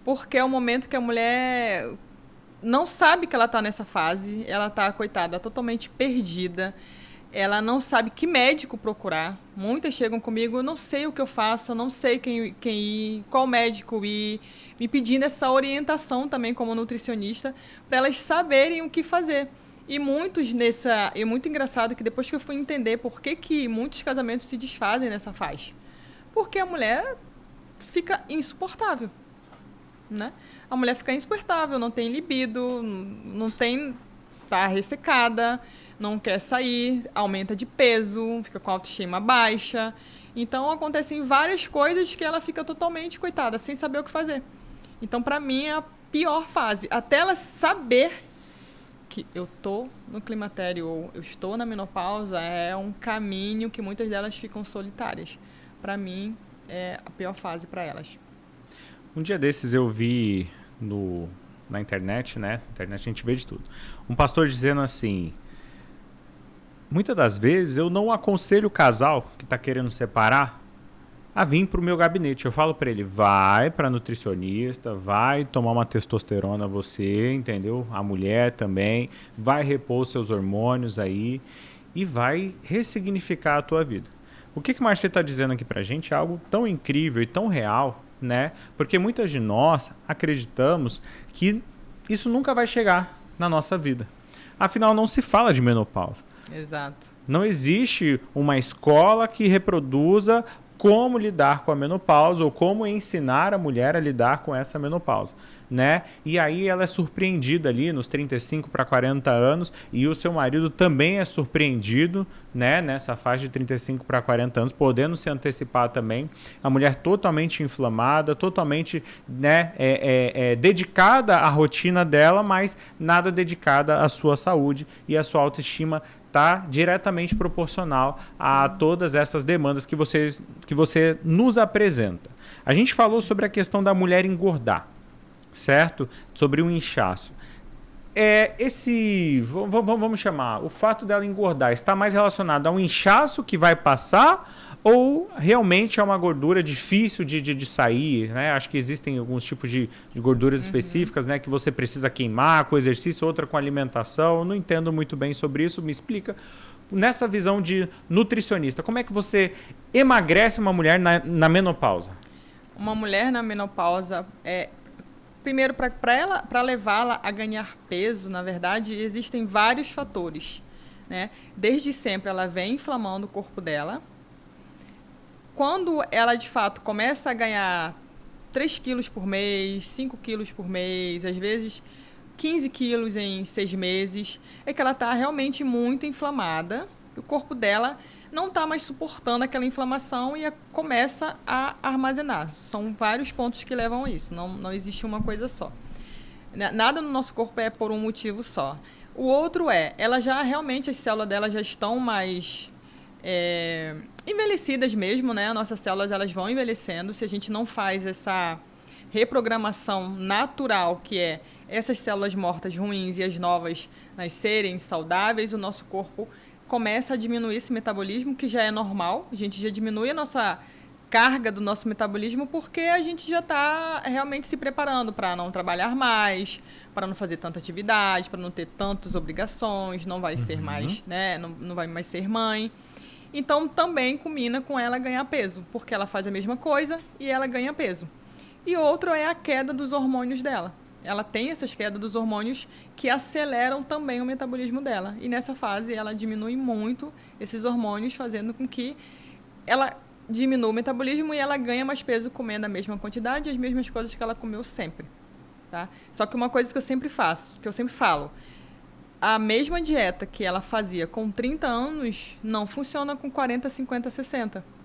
Porque é o momento que a mulher não sabe que ela está nessa fase, ela está, coitada, totalmente perdida, ela não sabe que médico procurar. Muitas chegam comigo, eu não sei o que eu faço, eu não sei quem ir, qual médico ir, me pedindo essa orientação também como nutricionista, para elas saberem o que fazer. E é muito engraçado que depois que eu fui entender por que muitos casamentos se desfazem nessa faixa. Porque a mulher fica insuportável. Né? A mulher fica insuportável, não tem libido, tá ressecada, não quer sair, aumenta de peso, fica com a autoestima baixa. Então, acontecem várias coisas que ela fica totalmente, coitada, sem saber o que fazer. Então, para mim, é a pior fase. Até ela saber que eu estou no climatério ou eu estou na menopausa, é um caminho que muitas delas ficam solitárias. Para mim, é a pior fase para elas. Um dia desses eu vi na internet, né? Na internet a gente vê de tudo. Um pastor dizendo assim: muitas das vezes eu não aconselho o casal que está querendo separar a vir para o meu gabinete. Eu falo para ele: vai para nutricionista, vai tomar uma testosterona você, entendeu? A mulher também, vai repor seus hormônios aí e vai ressignificar a tua vida. O que Marcia está dizendo aqui para a gente é algo tão incrível e tão real, né? Porque muitas de nós acreditamos que isso nunca vai chegar na nossa vida. Afinal, não se fala de menopausa. Exato. Não existe uma escola que reproduza como lidar com a menopausa ou como ensinar a mulher a lidar com essa menopausa, né? E aí ela é surpreendida ali nos 35 para 40 anos e o seu marido também é surpreendido, né? Nessa faixa de 35 para 40 anos, podendo se antecipar também. A mulher totalmente inflamada, totalmente, né, dedicada à rotina dela, mas nada dedicada à sua saúde e à sua autoestima. Está diretamente proporcional a todas essas demandas que você nos apresenta. A gente falou sobre a questão da mulher engordar, certo? Sobre o inchaço. Vamos chamar, o fato dela engordar está mais relacionado a um inchaço que vai passar ou realmente é uma gordura difícil de sair, né? Acho que existem alguns tipos de gorduras específicas, né? Que você precisa queimar com exercício, outra com alimentação. Eu não entendo muito bem sobre isso. Me explica nessa visão de nutricionista, como é que você emagrece uma mulher na menopausa? Uma mulher na menopausa, primeiro, para levá-la a ganhar peso, na verdade, existem vários fatores, né? Desde sempre ela vem inflamando o corpo dela. Quando ela, de fato, começa a ganhar 3 quilos por mês, 5 quilos por mês, às vezes 15 quilos em 6 meses, é que ela está realmente muito inflamada. O corpo dela não está mais suportando aquela inflamação e começa a armazenar. São vários pontos que levam a isso, não existe uma coisa só. Nada no nosso corpo é por um motivo só. O outro ela já realmente, as células dela já estão mais envelhecidas mesmo, né? Nossas células elas vão envelhecendo. Se a gente não faz essa reprogramação natural, que é essas células mortas ruins e as novas nascerem saudáveis, o nosso corpo começa a diminuir esse metabolismo, que já é normal. A gente já diminui a nossa carga do nosso metabolismo porque a gente já está realmente se preparando para não trabalhar mais, para não fazer tanta atividade, para não ter tantas obrigações, não vai ser mais, né? Não vai mais ser mãe. Então, também combina com ela ganhar peso, porque ela faz a mesma coisa e ela ganha peso. E outro é a queda dos hormônios dela. Ela tem essas quedas dos hormônios que aceleram também o metabolismo dela. E nessa fase ela diminui muito esses hormônios, fazendo com que ela diminua o metabolismo e ela ganha mais peso comendo a mesma quantidade e as mesmas coisas que ela comeu sempre. Tá? Só que uma coisa que eu sempre falo, a mesma dieta que ela fazia com 30 anos não funciona com 40, 50, 60.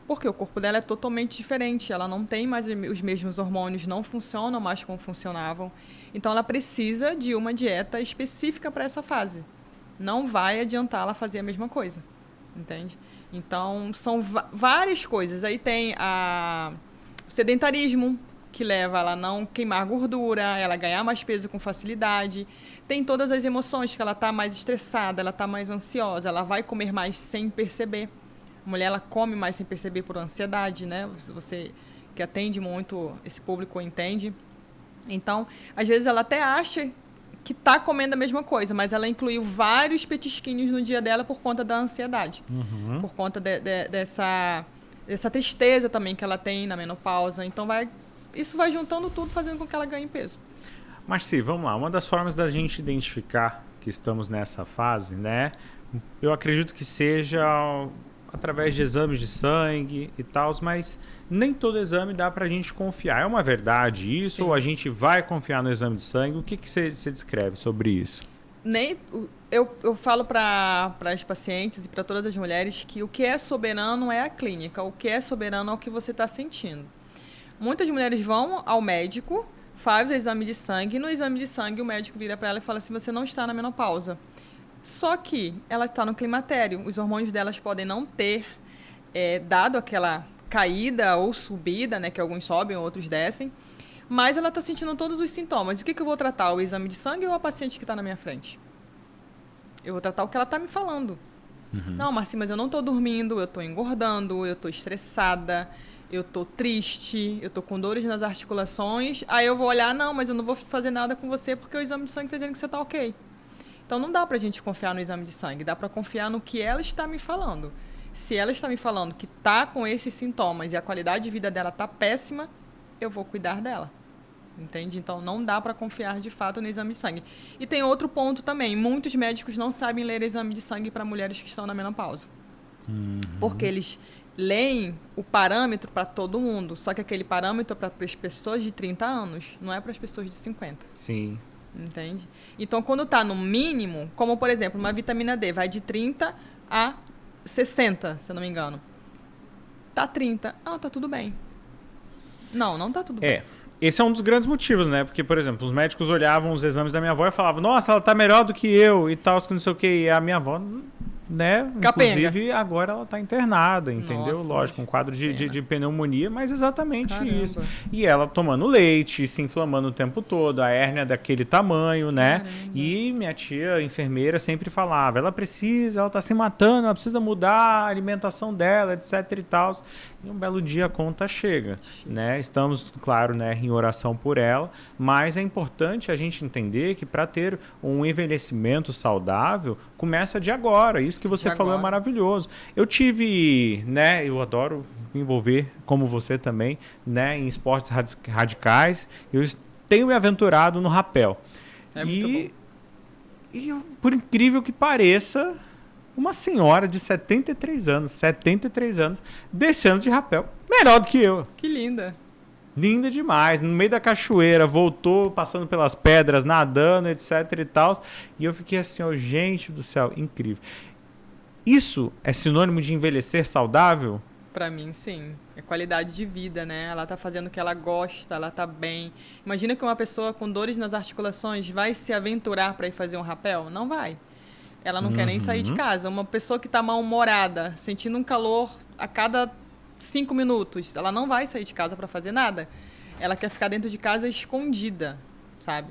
Porque o corpo dela é totalmente diferente, ela não tem mais os mesmos hormônios, não funcionam mais como funcionavam. Então, ela precisa de uma dieta específica para essa fase. Não vai adiantar ela fazer a mesma coisa, entende? Então, são várias coisas. Aí tem o sedentarismo, que leva ela a não queimar gordura, ela ganhar mais peso com facilidade. Tem todas as emoções, que ela está mais estressada, ela está mais ansiosa, ela vai comer mais sem perceber. A mulher, ela come mais sem perceber por ansiedade, né? Você que atende muito esse público entende. Então, às vezes ela até acha que está comendo a mesma coisa, mas ela incluiu vários petisquinhos no dia dela por conta da ansiedade. Por conta dessa tristeza também que ela tem na menopausa. Então, isso vai juntando tudo, fazendo com que ela ganhe peso. Marci, vamos lá. Uma das formas da gente identificar que estamos nessa fase, né? Eu acredito que seja através de exames de sangue e tal, mas nem todo exame dá para a gente confiar. É uma verdade isso? Sim. Ou a gente vai confiar no exame de sangue? O que você descreve sobre isso? Eu falo para as pacientes e para todas as mulheres que o que é soberano é a clínica, o que é soberano é o que você está sentindo. Muitas mulheres vão ao médico, faz o exame de sangue, e no exame de sangue o médico vira para ela e fala assim, você não está na menopausa. Só que ela está no climatério, os hormônios delas podem não ter dado aquela caída ou subida, né, que alguns sobem, outros descem, mas ela está sentindo todos os sintomas. O que eu vou tratar? O exame de sangue ou a paciente que está na minha frente? Eu vou tratar o que ela está me falando. Não, Marci, mas eu não estou dormindo, eu estou engordando, eu estou estressada, eu estou triste, eu estou com dores nas articulações. Aí eu vou olhar, não, mas eu não vou fazer nada com você porque o exame de sangue está dizendo que você está ok. Então, não dá para a gente confiar no exame de sangue, dá para confiar no que ela está me falando. Se ela está me falando que está com esses sintomas e a qualidade de vida dela está péssima, eu vou cuidar dela. Entende? Então, não dá para confiar de fato no exame de sangue. E tem outro ponto também, muitos médicos não sabem ler exame de sangue para mulheres que estão na menopausa. Porque eles leem o parâmetro para todo mundo, só que aquele parâmetro é para as pessoas de 30 anos, não é para as pessoas de 50. Sim. Entende? Então, quando está no mínimo, como, por exemplo, uma vitamina D, vai de 30 a 60, se eu não me engano. Tá 30. Ah, tá tudo bem. Não tá tudo bem. Esse é um dos grandes motivos, né? Porque, por exemplo, os médicos olhavam os exames da minha avó e falavam, nossa, ela tá melhor do que eu e tal, que não sei o quê. E a minha avó, né? Capenga. Inclusive, agora ela tá internada, entendeu? Nossa, lógico, um quadro de pneumonia, mas exatamente Caramba. isso. E ela tomando leite, se inflamando o tempo todo, a hérnia daquele tamanho, né? Caramba. E minha tia, enfermeira, sempre falava, ela tá se matando, ela precisa mudar a alimentação dela, etc e tal. E um belo dia a conta chega, né? Estamos, claro, né, em oração por ela, mas é importante a gente entender que para ter um envelhecimento saudável, começa de agora. Isso isso que você De falou é agora. maravilhoso. Eu tive, né, eu adoro me envolver, como você também, né, em esportes radicais. Eu tenho me aventurado no rapel. É muito bom. E por incrível que pareça, uma senhora de 73 anos, descendo de rapel, melhor do que eu. Que linda. Linda demais, no meio da cachoeira, voltou, passando pelas pedras, nadando, etc e tal. E eu fiquei assim, ó, gente do céu, incrível. Isso é sinônimo de envelhecer saudável? Pra mim, sim. É qualidade de vida, né? Ela tá fazendo o que ela gosta, ela tá bem. Imagina que uma pessoa com dores nas articulações vai se aventurar para ir fazer um rapel? Não vai. Ela não quer nem sair de casa. Uma pessoa que tá mal-humorada, sentindo um calor a cada 5 minutos, ela não vai sair de casa para fazer nada. Ela quer ficar dentro de casa escondida, sabe?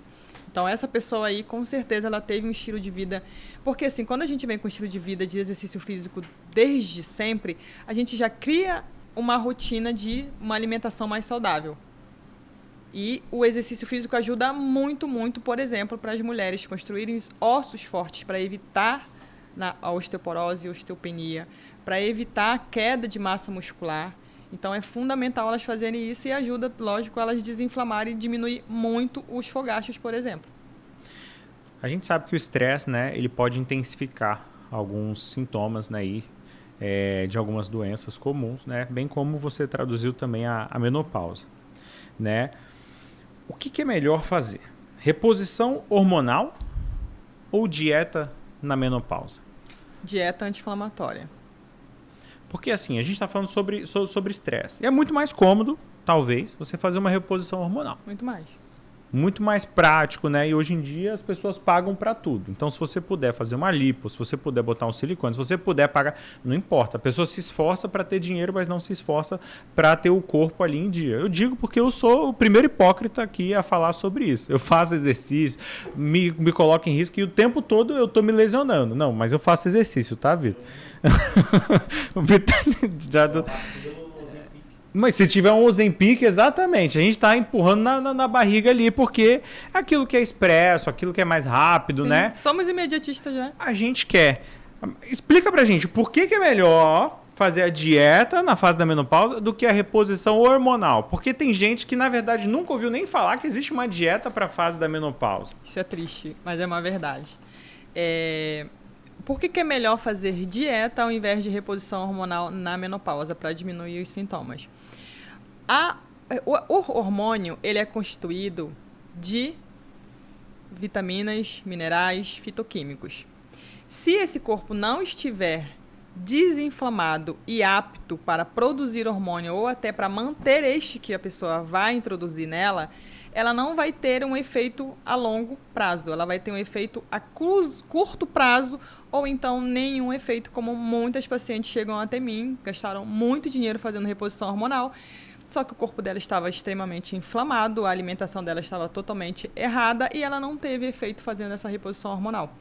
Então, essa pessoa aí, com certeza, ela teve um estilo de vida... Porque, assim, quando a gente vem com estilo de vida de exercício físico desde sempre, a gente já cria uma rotina de uma alimentação mais saudável. E o exercício físico ajuda muito, muito, por exemplo, para as mulheres construírem ossos fortes para evitar a osteoporose e osteopenia, para evitar a queda de massa muscular. Então, é fundamental elas fazerem isso e ajuda, lógico, elas desinflamarem e diminuir muito os fogachos, por exemplo. A gente sabe que o estresse, né, ele pode intensificar alguns sintomas, né, de algumas doenças comuns, né, bem como você traduziu também a menopausa, né? O que é melhor fazer? Reposição hormonal ou dieta na menopausa? Dieta anti-inflamatória. Porque assim, a gente está falando sobre estresse. E é muito mais cômodo, talvez, você fazer uma reposição hormonal. Muito mais. Muito mais prático, né? E hoje em dia as pessoas pagam para tudo. Então, se você puder fazer uma lipo, se você puder botar um silicone, se você puder pagar, não importa. A pessoa se esforça para ter dinheiro, mas não se esforça para ter o corpo ali em dia. Eu digo porque eu sou o primeiro hipócrita aqui a falar sobre isso. Eu faço exercício, me coloco em risco e o tempo todo eu tô me lesionando. Não, mas eu faço exercício, tá, Vitor? O Vitor já... Mas se tiver um Ozempic, exatamente, a gente está empurrando na barriga ali, porque aquilo que é expresso, aquilo que é mais rápido, Sim. né? Somos imediatistas, né? A gente quer. Explica pra gente, por que é melhor fazer a dieta na fase da menopausa do que a reposição hormonal? Porque tem gente que, na verdade, nunca ouviu nem falar que existe uma dieta para a fase da menopausa. Isso é triste, mas é uma verdade. Por que é melhor fazer dieta ao invés de reposição hormonal na menopausa para diminuir os sintomas? O hormônio ele é constituído de vitaminas, minerais, fitoquímicos. Se esse corpo não estiver desinflamado e apto para produzir hormônio ou até para manter este que a pessoa vai introduzir nela, ela não vai ter um efeito a longo prazo. Ela vai ter um efeito a curto prazo ou então nenhum efeito, como muitas pacientes chegam até mim, gastaram muito dinheiro fazendo reposição hormonal, só que o corpo dela estava extremamente inflamado, a alimentação dela estava totalmente errada e ela não teve efeito fazendo essa reposição hormonal.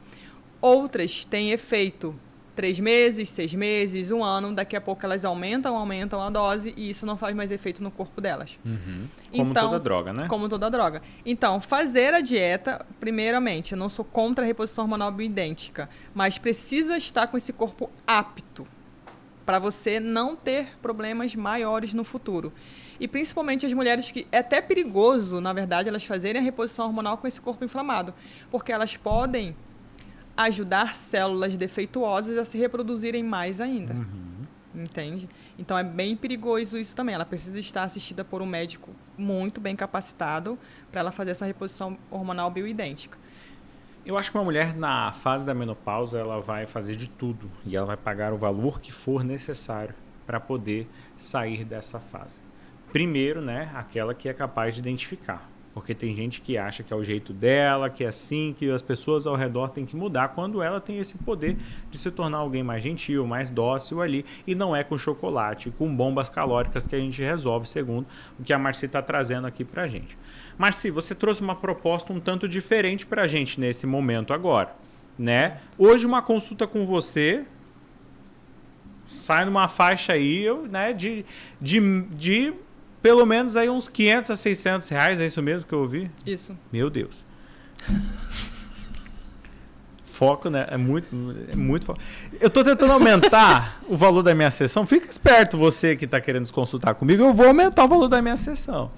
Outras têm efeito 3 meses, 6 meses, 1 ano, daqui a pouco elas aumentam a dose e isso não faz mais efeito no corpo delas. Uhum. Como toda droga, né? Como toda droga. Então, fazer a dieta, primeiramente, eu não sou contra a reposição hormonal bioidêntica, mas precisa estar com esse corpo apto para você não ter problemas maiores no futuro. E principalmente as mulheres que é até perigoso, na verdade, elas fazerem a reposição hormonal com esse corpo inflamado, porque elas podem ajudar células defeituosas a se reproduzirem mais ainda. Uhum. Entende? Então é bem perigoso isso também. Ela precisa estar assistida por um médico muito bem capacitado para ela fazer essa reposição hormonal bioidêntica. Eu acho que uma mulher na fase da menopausa ela vai fazer de tudo e ela vai pagar o valor que for necessário para poder sair dessa fase. Primeiro, né, aquela que é capaz de identificar. Porque tem gente que acha que é o jeito dela, que é assim, que as pessoas ao redor têm que mudar, quando ela tem esse poder de se tornar alguém mais gentil, mais dócil ali. E não é com chocolate, com bombas calóricas que a gente resolve, segundo o que a Marci está trazendo aqui pra gente. Marci, você trouxe uma proposta um tanto diferente pra gente nesse momento agora, né? Hoje uma consulta com você sai numa faixa aí, né, de pelo menos aí uns 500 a 600 reais, é isso mesmo que eu ouvi? Isso. Meu Deus. foco, né? É muito foco. Eu tô tentando aumentar o valor da minha sessão. Fica esperto você que tá querendo se consultar comigo. Eu vou aumentar o valor da minha sessão.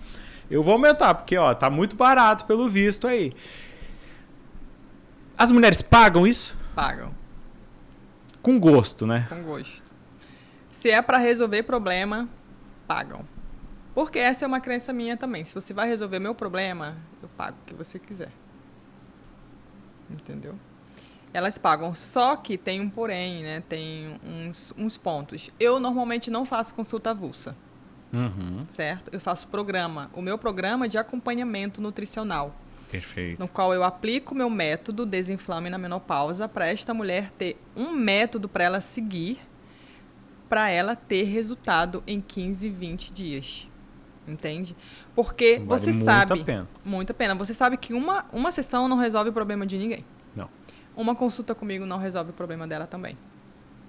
Eu vou aumentar, porque, ó, tá muito barato pelo visto aí. As mulheres pagam isso? Pagam. Com gosto, né? Com gosto. Se é para resolver problema, pagam. Porque essa é uma crença minha também. Se você vai resolver meu problema, eu pago o que você quiser. Entendeu? Elas pagam. Só que tem um porém, né? Tem uns pontos. Eu normalmente não faço consulta avulsa. Uhum. Certo? Eu faço programa. O meu programa é de acompanhamento nutricional. Perfeito. No qual eu aplico o meu método Desinflame na Menopausa para esta mulher ter um método para ela seguir, para ela ter resultado em 15, 20 dias. Entende? Porque Vale você muito sabe... a pena. Muito a pena. Você sabe que uma sessão não resolve o problema de ninguém. Não. Uma consulta comigo não resolve o problema dela também.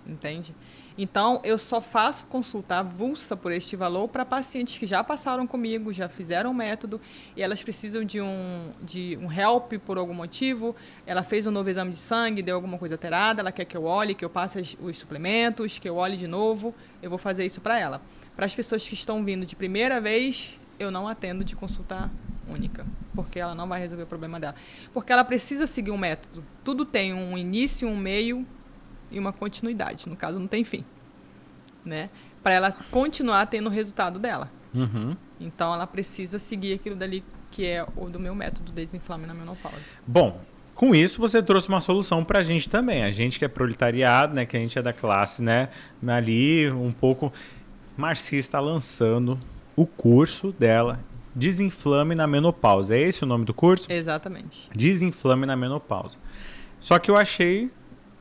Entende? Então, eu só faço consulta avulsa por este valor para pacientes que já passaram comigo, já fizeram o método e elas precisam de um help por algum motivo. Ela fez um novo exame de sangue, deu alguma coisa alterada, ela quer que eu olhe, que eu passe os suplementos, que eu olhe de novo. Eu vou fazer isso para ela. Para as pessoas que estão vindo de primeira vez, eu não atendo de consulta única, porque ela não vai resolver o problema dela. Porque ela precisa seguir um método. Tudo tem um início, um meio e uma continuidade. No caso, não tem fim, né? Para ela continuar tendo o resultado dela. Uhum. Então, ela precisa seguir aquilo dali que é o do meu método Desinflame na Menopausa. Bom, com isso você trouxe uma solução pra gente também. A gente que é proletariado, né? Que a gente é da classe, né? Ali um pouco... Marci está lançando o curso dela, Desinflame na Menopausa. É esse o nome do curso? Exatamente. Desinflame na Menopausa. Só que eu achei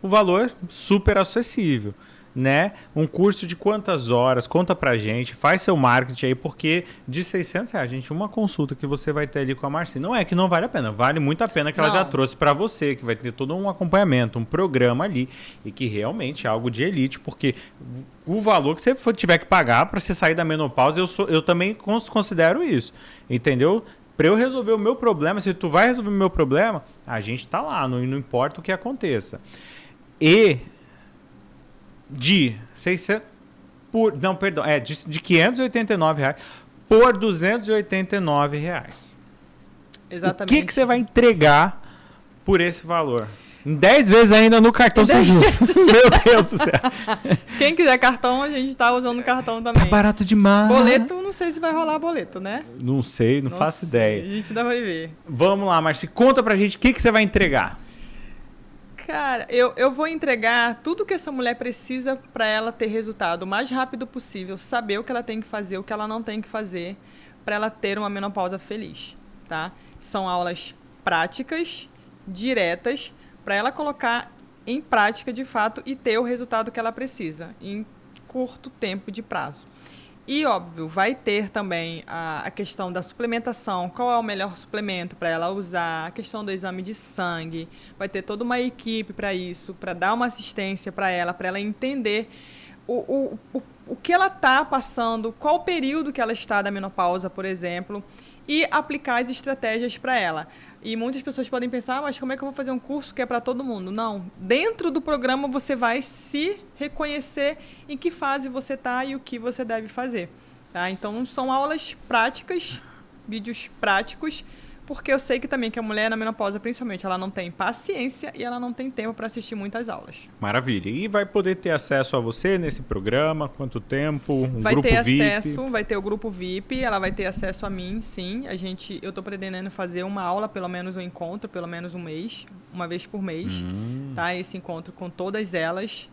o valor super acessível, né? Um curso de quantas horas? Conta pra gente, faz seu marketing aí, porque de R$600, gente, uma consulta que você vai ter ali com a Marci, não é que não vale a pena, vale muito a pena que ela já trouxe pra você, que vai ter todo um acompanhamento, um programa ali, e que realmente é algo de elite, porque o valor que você tiver que pagar pra você sair da menopausa, eu também considero isso, entendeu? Para eu resolver o meu problema, se tu vai resolver o meu problema, a gente tá lá, não importa o que aconteça. E de 600 de R$589 por R$289. Exatamente. O que você vai entregar por esse valor? Em 10 vezes ainda no cartão sem juros. Meu Deus do céu. Quem quiser cartão, a gente tá usando cartão também. Tá barato demais. Boleto, não sei se vai rolar boleto, né? Não sei, não faço ideia. A gente ainda vai ver. Vamos lá, Marci, conta pra gente o que você vai entregar. Cara, eu vou entregar tudo que essa mulher precisa para ela ter resultado o mais rápido possível, saber o que ela tem que fazer, o que ela não tem que fazer, para ela ter uma menopausa feliz, tá? São aulas práticas, diretas, para ela colocar em prática de fato e ter o resultado que ela precisa, em curto tempo de prazo. E, óbvio, vai ter também a questão da suplementação, qual é o melhor suplemento para ela usar, a questão do exame de sangue, vai ter toda uma equipe para isso, para dar uma assistência para ela entender o que ela está passando, qual o período que ela está da menopausa, por exemplo, e aplicar as estratégias para ela. E muitas pessoas podem pensar, mas como é que eu vou fazer um curso que é para todo mundo? Não. Dentro do programa você vai se reconhecer em que fase você está e o que você deve fazer. Tá? Então, são aulas práticas, vídeos práticos, porque eu sei que também que a mulher na menopausa, principalmente, ela não tem paciência e ela não tem tempo para assistir muitas aulas. Maravilha. E vai poder ter acesso a você nesse programa? Quanto tempo? Um vai grupo ter VIP? acesso, vai ter o grupo VIP, ela vai ter acesso a mim, sim. Eu estou pretendendo fazer uma aula, pelo menos um encontro, pelo menos um mês, uma vez por mês, tá? Esse encontro com todas elas,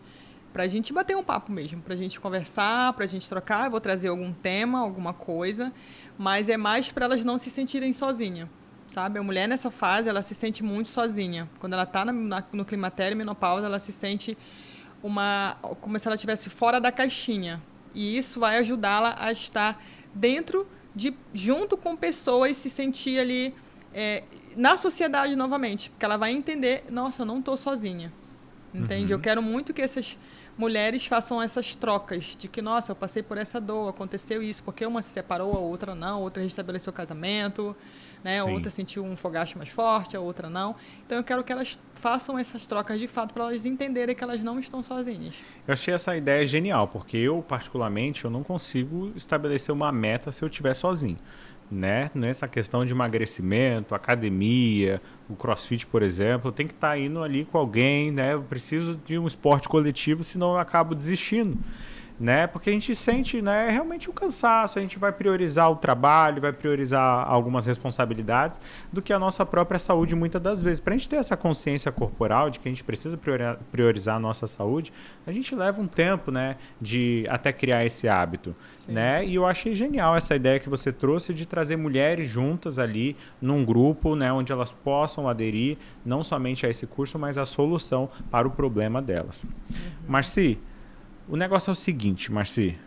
para a gente bater um papo mesmo, para a gente conversar, para a gente trocar. Eu vou trazer algum tema, alguma coisa, mas é mais para elas não se sentirem sozinhas. Sabe? A mulher nessa fase, ela se sente muito sozinha. Quando ela está no climatério e menopausa, ela se sente como se ela estivesse fora da caixinha. E isso vai ajudá-la a estar junto com pessoas, se sentir ali na sociedade novamente. Porque ela vai entender, nossa, eu não estou sozinha. Entende? Eu quero muito que essas mulheres façam essas trocas de que, nossa, eu passei por essa dor, aconteceu isso, porque uma se separou, a outra não, a outra restabeleceu o casamento, né? A Sim. outra sentiu um fogacho mais forte, a outra não. Então eu quero que elas façam essas trocas de fato para elas entenderem que elas não estão sozinhas. Eu achei essa ideia genial, porque eu, particularmente, eu não consigo estabelecer uma meta se eu estiver sozinho. Né? Nessa questão de emagrecimento, academia, o CrossFit, por exemplo, tem que estar indo ali com alguém, né? Eu preciso de um esporte coletivo, senão eu acabo desistindo. Né? Porque a gente sente, né, realmente um cansaço, a gente vai priorizar o trabalho, vai priorizar algumas responsabilidades do que a nossa própria saúde muitas das vezes. Para a gente ter essa consciência corporal de que a gente precisa priorizar a nossa saúde, a gente leva um tempo, né, de até criar esse hábito. Né? E eu achei genial essa ideia que você trouxe de trazer mulheres juntas ali num grupo, né, onde elas possam aderir não somente a esse curso, mas a solução para o problema delas. Marci, o negócio é o seguinte, Marci.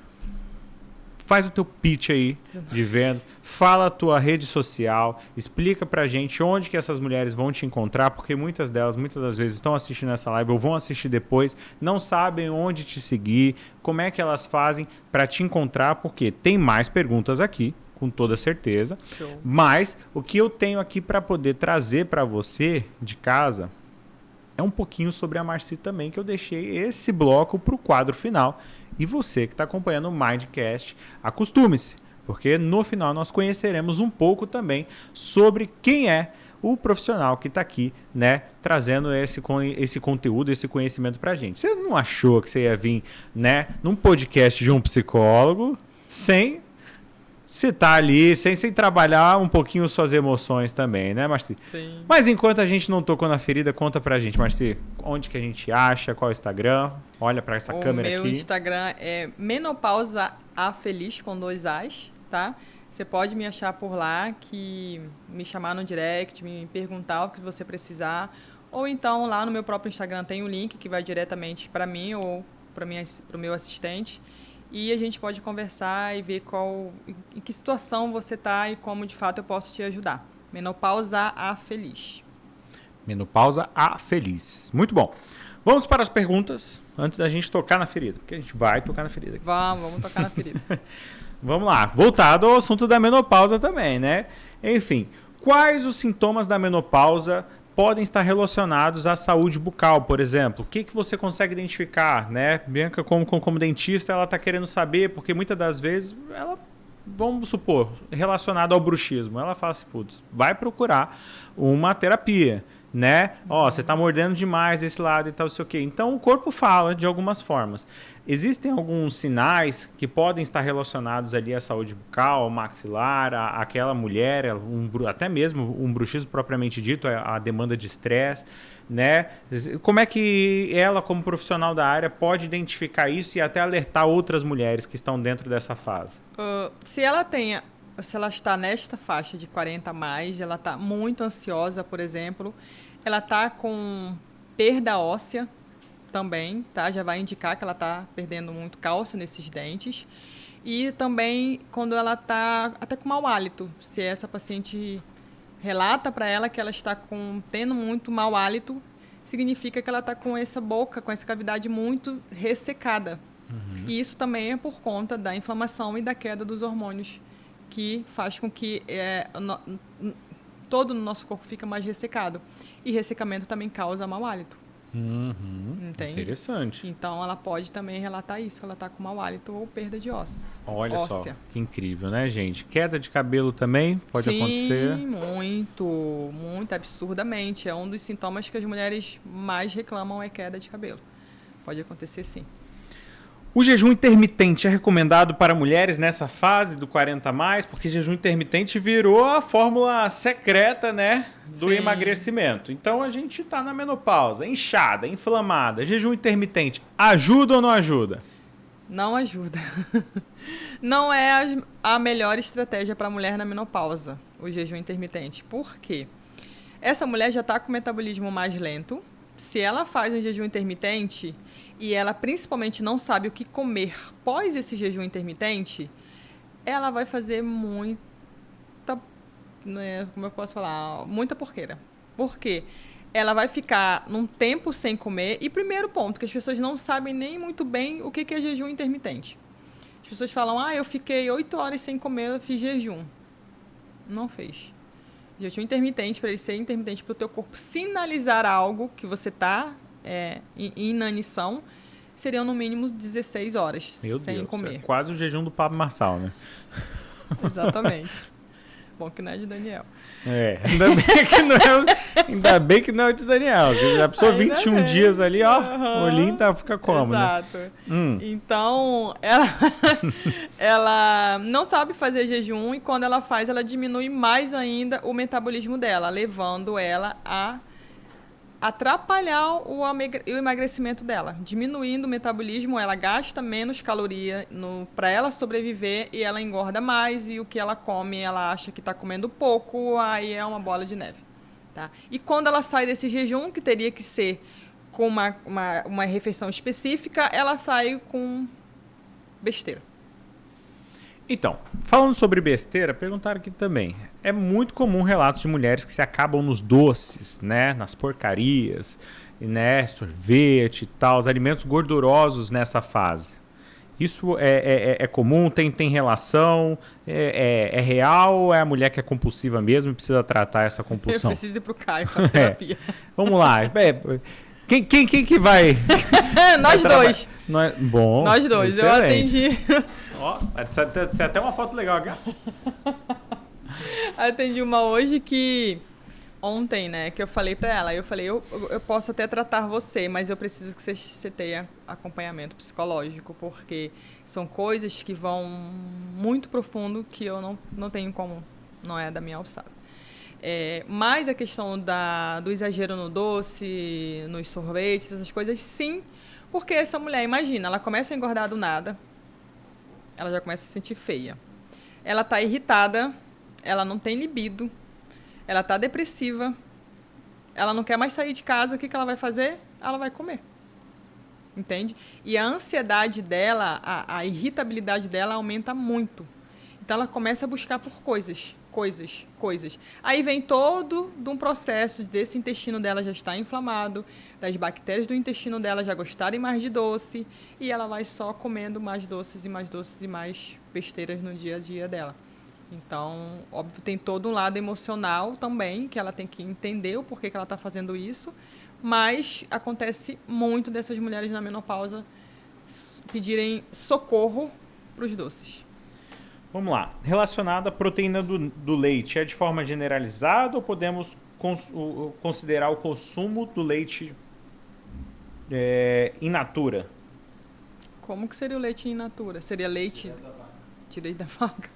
Faz o teu pitch aí de vendas, fala a tua rede social, explica pra gente onde que essas mulheres vão te encontrar, porque muitas delas, muitas das vezes, estão assistindo essa live ou vão assistir depois, não sabem onde te seguir, como é que elas fazem para te encontrar, porque tem mais perguntas aqui, com toda certeza. Show. Mas o que eu tenho aqui para poder trazer para você de casa é um pouquinho sobre a Marci também, que eu deixei esse bloco para o quadro final. E você que está acompanhando o Mindcast, acostume-se, porque no final nós conheceremos um pouco também sobre quem é o profissional que está aqui, né, trazendo esse conteúdo, esse conhecimento para a gente. Você não achou que você ia vir, né, num podcast de um psicólogo sem você tá ali, sem trabalhar um pouquinho suas emoções também, né, Marci? Sim. Mas enquanto a gente não tocou na ferida, conta pra gente, Marci, onde que a gente acha, qual é o Instagram? Olha pra essa câmera aqui. O meu Instagram é Menopausa A Feliz, com 2 As, tá? Você pode me achar por lá, me chamar no direct, me perguntar o que você precisar. Ou então, lá no meu próprio Instagram tem um link que vai diretamente para mim ou para o meu assistente. E a gente pode conversar e ver em que situação você está e como, de fato, eu posso te ajudar. Menopausa A Feliz. Menopausa A Feliz. Muito bom. Vamos para as perguntas antes da gente tocar na ferida, porque a gente vai tocar na ferida. Vamos tocar na ferida. Vamos lá. Voltado ao assunto da menopausa também, né? Enfim, quais os sintomas da menopausa podem estar relacionados à saúde bucal, por exemplo? O que você consegue identificar, né? Bianca, como dentista, ela está querendo saber, porque muitas das vezes ela, vamos supor, relacionada ao bruxismo, ela fala assim, putz, vai procurar uma terapia, né? Ó, você está mordendo demais desse lado e tal, sei o quê. Então, o corpo fala de algumas formas. Existem alguns sinais que podem estar relacionados ali à saúde bucal, ao maxilar, àquela mulher, até mesmo um bruxismo propriamente dito, a demanda de estresse, né? Como é que ela, como profissional da área, pode identificar isso e até alertar outras mulheres que estão dentro dessa fase? Se ela está nesta faixa de 40 a mais, ela está muito ansiosa, por exemplo, ela está com perda óssea também, tá? Já vai indicar que ela está perdendo muito cálcio nesses dentes. E também quando ela está até com mau hálito, se essa paciente relata para ela que ela está tendo muito mau hálito, significa que ela está com essa boca, com essa cavidade muito ressecada. Uhum. E isso também é por conta da inflamação e da queda dos hormônios, que faz com que todo o nosso corpo fica mais ressecado. E ressecamento também causa mau hálito. Uhum. Entende? Interessante. Então, ela pode também relatar isso, que ela está com mau hálito ou perda de óssea. Olha só, que incrível, né, gente? Queda de cabelo também pode acontecer? Sim, muito absurdamente. É um dos sintomas que as mulheres mais reclamam, é queda de cabelo. Pode acontecer, sim. O jejum intermitente é recomendado para mulheres nessa fase do 40 a mais, porque jejum intermitente virou a fórmula secreta, né, do emagrecimento. Então a gente está na menopausa, inchada, inflamada. Jejum intermitente ajuda ou não ajuda? Não ajuda. Não é a melhor estratégia para a mulher na menopausa, o jejum intermitente. Por quê? Essa mulher já está com o metabolismo mais lento. Se ela faz um jejum intermitente e ela principalmente não sabe o que comer pós esse jejum intermitente, ela vai fazer muita, né, como eu posso falar, muita porqueira. Por quê? Ela vai ficar num tempo sem comer. E primeiro ponto, que as pessoas não sabem nem muito bem o que é jejum intermitente. As pessoas falam, eu fiquei 8 horas sem comer, eu fiz jejum. Não fez. Jejum intermitente, para ele ser intermitente, para o teu corpo sinalizar algo que você está em inanição, seriam no mínimo 16 horas Meu sem Deus, comer. é quase o jejum do Pablo Marçal, né? Exatamente. Bom que não é de Daniel. Ainda bem que não é o de Daniel. Já passou Ainda 21 bem. dias ali, ó. Aham. O olhinho fica como, Exato. né? Então, ela não sabe fazer jejum e quando ela faz, ela diminui mais ainda o metabolismo dela, levando ela a atrapalhar o emagrecimento dela. Diminuindo o metabolismo, ela gasta menos caloria para ela sobreviver e ela engorda mais e o que ela come, ela acha que está comendo pouco, aí é uma bola de neve. Tá? E quando ela sai desse jejum, que teria que ser com uma refeição específica, ela sai com besteira. Então, falando sobre besteira, perguntaram aqui também. É muito comum relatos de mulheres que se acabam nos doces, né? Nas porcarias, né? Sorvete e tal, os alimentos gordurosos nessa fase. Isso é comum? Tem relação? É real ou é a mulher que é compulsiva mesmo e precisa tratar essa Eu compulsão? preciso ir pro Caio para terapia. Vamos lá. Quem que vai? Nós dois. Bom, Nós dois. Eu excelente. atendi. Ó, tem até uma foto legal aqui. Atendi uma hoje que ontem, né, que eu falei pra ela, eu posso até tratar você, mas eu preciso que você tenha acompanhamento psicológico, porque são coisas que vão muito profundo que eu não tenho como, não é da minha alçada. Mas a questão do exagero no doce, nos sorvetes, essas coisas, sim, porque essa mulher, imagina, ela começa a engordar do nada, ela já começa a se sentir feia. Ela tá irritada, ela não tem libido, ela tá depressiva, ela não quer mais sair de casa, o que ela vai fazer? Ela vai comer. Entende? E a ansiedade dela, a irritabilidade dela aumenta muito. Então ela começa a buscar por coisas. Aí vem todo de um processo desse intestino dela já estar inflamado, das bactérias do intestino dela já gostarem mais de doce, e ela vai só comendo mais doces e mais besteiras no dia a dia dela. Então, óbvio, tem todo um lado emocional também, que ela tem que entender o porquê que ela está fazendo isso, mas acontece muito dessas mulheres na menopausa pedirem socorro para os doces. Vamos lá. Relacionado à proteína do leite, é de forma generalizada ou podemos considerar o consumo do leite in natura? Como que seria o leite in natura? Seria leite direto da vaca?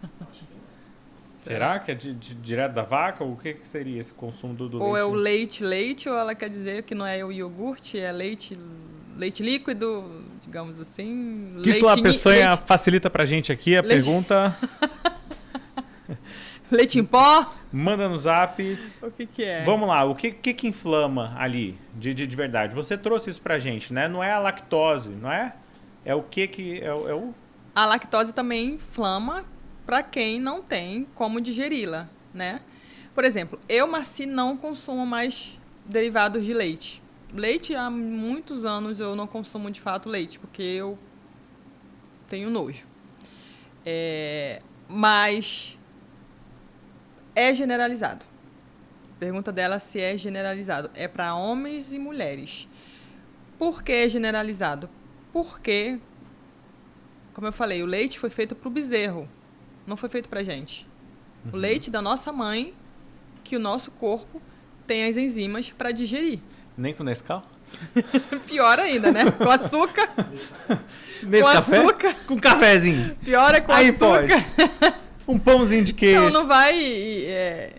Será que é direto da vaca? Ou o que seria esse consumo do leite? Ou é o leite, ou ela quer dizer que não é o iogurte, é leite líquido, digamos assim. Gisela Peçanha facilita pra gente aqui a pergunta. Leite em pó? Manda no zap. O que é? Vamos lá, o que inflama ali, de verdade? Você trouxe isso pra gente, né? Não é a lactose, não é? É o que é o... A lactose também inflama para quem não tem como digeri-la, né? Por exemplo, eu, Marci, não consumo mais derivados de leite. Leite, há muitos anos eu não consumo de fato leite, porque eu tenho nojo. Mas é generalizado. Pergunta dela se é generalizado. É para homens e mulheres. Por que é generalizado? Porque, como eu falei, o leite foi feito para o bezerro, não foi feito para a gente. O leite da nossa mãe, que o nosso corpo tem as enzimas para digerir. Nem com Nescau? Pior ainda, né? Com açúcar. Nesse com café? açúcar. Com cafezinho. Pior é com Aí açúcar. pode. Um pãozinho de queijo. Não vai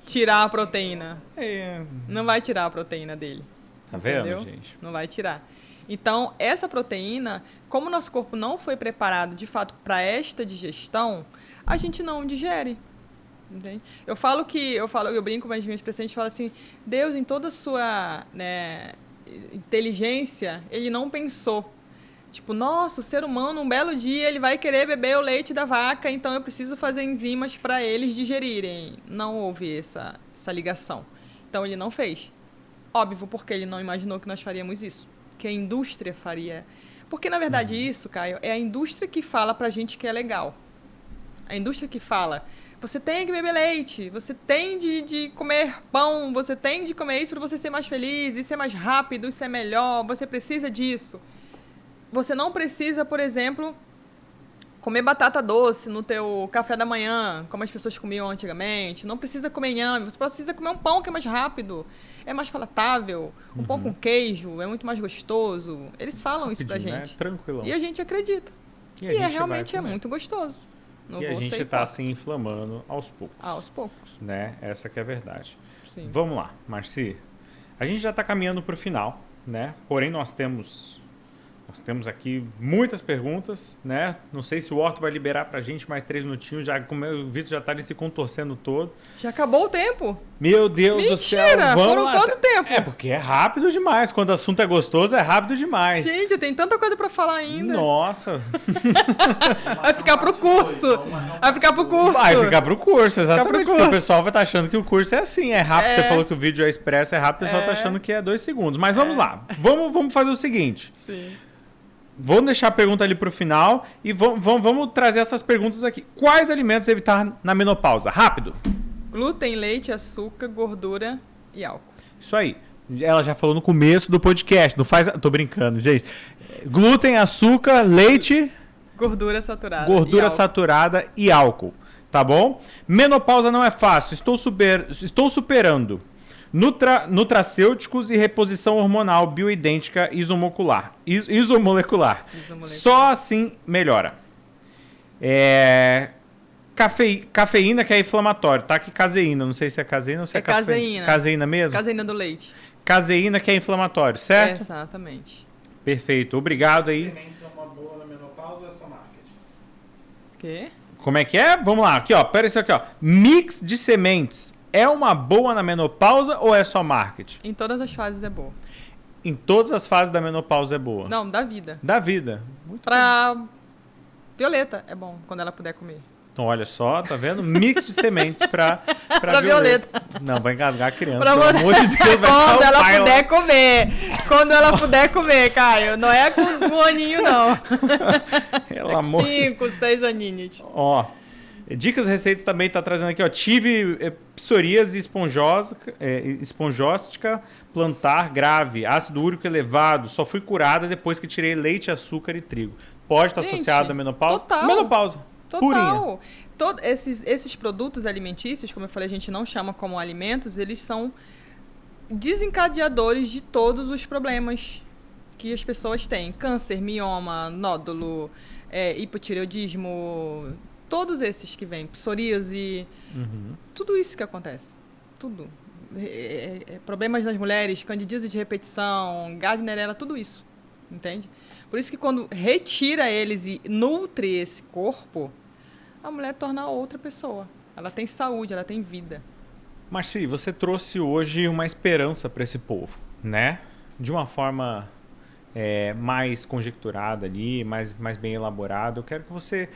tirar a proteína. É. Não vai tirar a proteína dele. Tá vendo, entendeu? gente? Não vai tirar. Então, essa proteína, como o nosso corpo não foi preparado, de fato, para esta digestão, a gente não digere. Entende? Eu brinco com as minhas pacientes, falo assim, Deus, em toda a sua, né, inteligência, ele não pensou. Tipo, nossa, o ser humano, um belo dia, ele vai querer beber o leite da vaca, então eu preciso fazer enzimas para eles digerirem. Não houve essa ligação. Então, ele não fez. Óbvio, porque ele não imaginou que nós faríamos isso. Que a indústria faria. Porque, na verdade, isso, Caio, é a indústria que fala pra gente que é legal. A indústria que fala, Você tem que beber leite, você tem de comer pão, você tem de comer isso para você ser mais feliz, isso é mais rápido, isso é melhor, você precisa disso. Você não precisa, por exemplo, comer batata doce no teu café da manhã, como as pessoas comiam antigamente. Não precisa comer inhame, você precisa comer um pão que é mais rápido, é mais palatável. Um pão com queijo é muito mais gostoso. Eles falam isso pra gente. Né? Tranquilão. E a gente acredita. E realmente é muito gostoso. Não e a vou gente ser está hipócrita. se inflamando aos poucos. Aos poucos. Né? Essa que é a verdade. Sim. Vamos lá, Marci. A gente já está caminhando para o final, né? Porém, nós temos aqui muitas perguntas, né? Não sei se o Horto vai liberar pra gente mais 3 minutinhos, já, como o Vitor já tá ali se contorcendo todo. Já acabou o tempo? Meu Deus do céu, vamos foram lá. quanto tempo? É, porque é rápido demais. Quando o assunto é gostoso, é rápido demais. Gente, tem tanta coisa pra falar ainda. Nossa. Vai ficar pro curso. Vai ficar pro curso. Vai ficar pro curso, exatamente. pro Porque curso. o pessoal vai estar achando que o curso é assim, é rápido. Você falou que o vídeo é expresso, é rápido, o pessoal tá achando que é 2 segundos. Mas vamos lá. Vamos fazer o seguinte. Sim. Vou deixar a pergunta ali pro final e vamos trazer essas perguntas aqui. Quais alimentos evitar na menopausa? Rápido. Glúten, leite, açúcar, gordura e álcool. Isso aí. Ela já falou no começo do podcast. Não faz. Tô brincando, gente. Glúten, açúcar, leite, Gordura saturada. gordura e álcool. saturada e álcool. Tá bom? Menopausa não é fácil. Estou superando. Nutracêuticos e reposição hormonal bioidêntica isomolecular. Isomolecular. Só assim melhora. Cafeína, que é inflamatório, tá? Que caseína, não sei se é caseína ou se é caseína. Caseína mesmo? Caseína do leite. Caseína, que é inflamatório, certo? Exatamente. Perfeito, obrigado aí. Sementes é uma boa na menopausa ou é só marketing? Quê? Como é que é? Vamos lá, aqui ó, pera isso aqui ó. Mix de sementes é uma boa na menopausa ou é só marketing? Em todas as fases é boa. Em todas as fases da menopausa é boa. Não, da vida. Da vida. Muito Pra Violeta é bom, quando ela puder comer. Então, olha só, tá vendo? Mix de sementes pra Violeta. Não, vai engasgar a criança. Pra Pelo Violeta. amor de Deus, vai Quando ficar o ela pai lá. puder comer. Quando ela puder comer, Caio. Não é com um aninho, não. Pelo amor de 5, 6 aninhos. Ó, dicas e receitas também tá trazendo aqui, ó. Tive psoríase esponjóstica plantar grave, ácido úrico elevado. Só fui curada depois que tirei leite, açúcar e trigo. Pode estar Gente, associado à menopausa? total. Menopausa. Purinha. Total. Esses produtos alimentícios, como eu falei, a gente não chama como alimentos, eles são desencadeadores de todos os problemas que as pessoas têm. Câncer, mioma, nódulo, hipotireoidismo, todos esses que vêm, psoríase, tudo isso que acontece. Tudo. Problemas nas mulheres, candidíase de repetição, Gardnerella, tudo isso. Entende? Por isso que quando retira eles e nutre esse corpo, a mulher torna outra pessoa. Ela tem saúde, ela tem vida. Marci, você trouxe hoje uma esperança para esse povo, né? De uma forma mais conjecturada ali, mais bem elaborada. Eu quero que você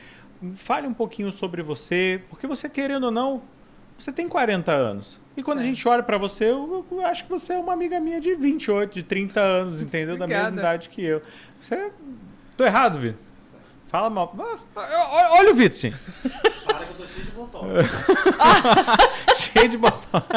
fale um pouquinho sobre você, porque você, querendo ou não, você tem 40 anos. E quando a gente olha para você, eu acho que você é uma amiga minha de 28, de 30 anos, entendeu? Da mesma idade que eu. Você... Tô errado, Vitor? Fala mal. Olha o Vitor, gente. Para que eu tô cheio de botox. Cheio de botox.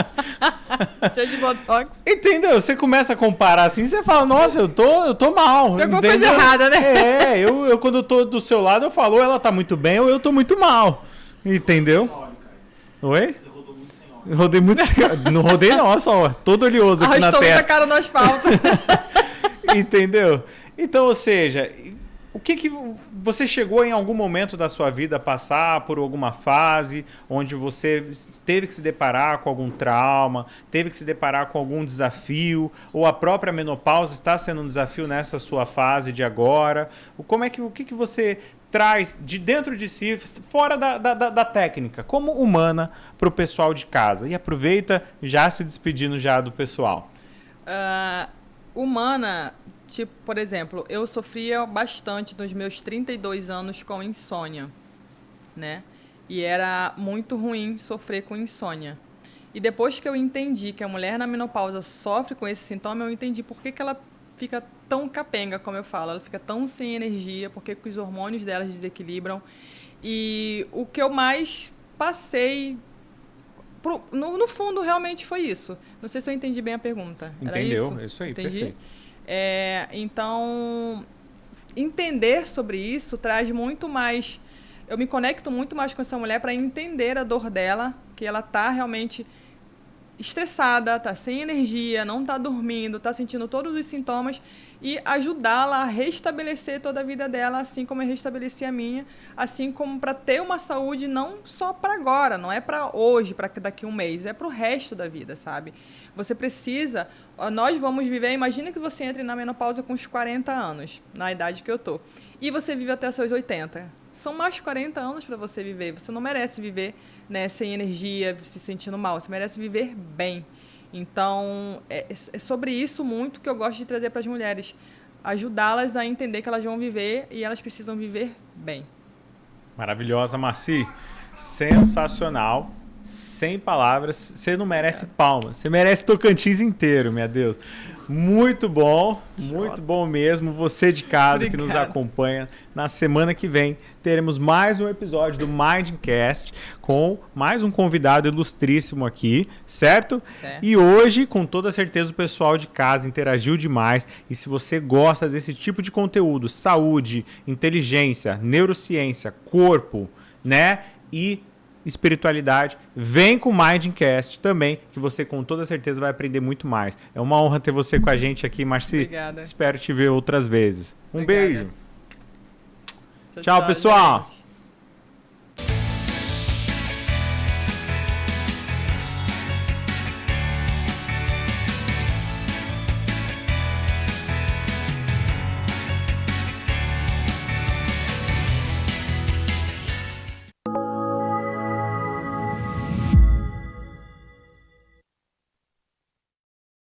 Cheio de botox. Entendeu? Você começa a comparar assim, você fala, nossa, eu tô mal. Tem alguma coisa errada, né? Eu quando eu tô do seu lado, eu falo, ou ela tá muito bem, ou eu tô muito mal. Entendeu? Oi? Você rodou muito sem óleo. Rodei muito sem... Não rodei não, só todo oleoso aqui na Arrastou muita testa. cara no asfalto. Entendeu? Então, ou seja, o que você chegou em algum momento da sua vida a passar por alguma fase onde você teve que se deparar com algum trauma, teve que se deparar com algum desafio, ou a própria menopausa está sendo um desafio nessa sua fase de agora? O que você traz de dentro de si, fora da técnica, como humana, para o pessoal de casa? E aproveita já se despedindo já do pessoal. Humana, tipo, por exemplo, eu sofria bastante nos meus 32 anos com insônia, né? E era muito ruim sofrer com insônia. E depois que eu entendi que a mulher na menopausa sofre com esse sintoma, eu entendi por que ela fica tão capenga, como eu falo. Ela fica tão sem energia, porque os hormônios dela desequilibram. E o que eu mais passei... No fundo, realmente foi isso. Não sei se eu entendi bem a pergunta. Entendeu? Era Isso aí, entendi? perfeito. Então, entender sobre isso traz muito mais... Eu me conecto muito mais com essa mulher para entender a dor dela, que ela está realmente estressada, está sem energia, não está dormindo, está sentindo todos os sintomas e ajudá-la a restabelecer toda a vida dela, assim como eu restabeleci a minha, assim como para ter uma saúde não só para agora, não é para hoje, para daqui a um mês, é para o resto da vida, sabe? Você precisa, nós vamos viver, imagina que você entre na menopausa com uns 40 anos, na idade que eu tô, e você vive até os seus 80. São mais 40 anos para você viver. Você não merece viver, né, sem energia, se sentindo mal. Você merece viver bem. Então, é sobre isso muito que eu gosto de trazer para as mulheres. Ajudá-las a entender que elas vão viver e elas precisam viver bem. Maravilhosa, Marci. Sensacional. Sem palavras. Você não merece palmas. Você merece Tocantins inteiro, meu Deus. Muito bom mesmo. Você de casa que nos acompanha. Na semana que vem teremos mais um episódio do Mindcast com mais um convidado ilustríssimo aqui, certo? E hoje, com toda certeza, o pessoal de casa interagiu demais. E se você gosta desse tipo de conteúdo, saúde, inteligência, neurociência, corpo, né? E espiritualidade, vem com o Mindcast também, que você com toda certeza vai aprender muito mais. É uma honra ter você com a gente aqui, Marci. Obrigada. Espero te ver outras vezes. Um Obrigada. beijo. Tchau, pessoal. Gente.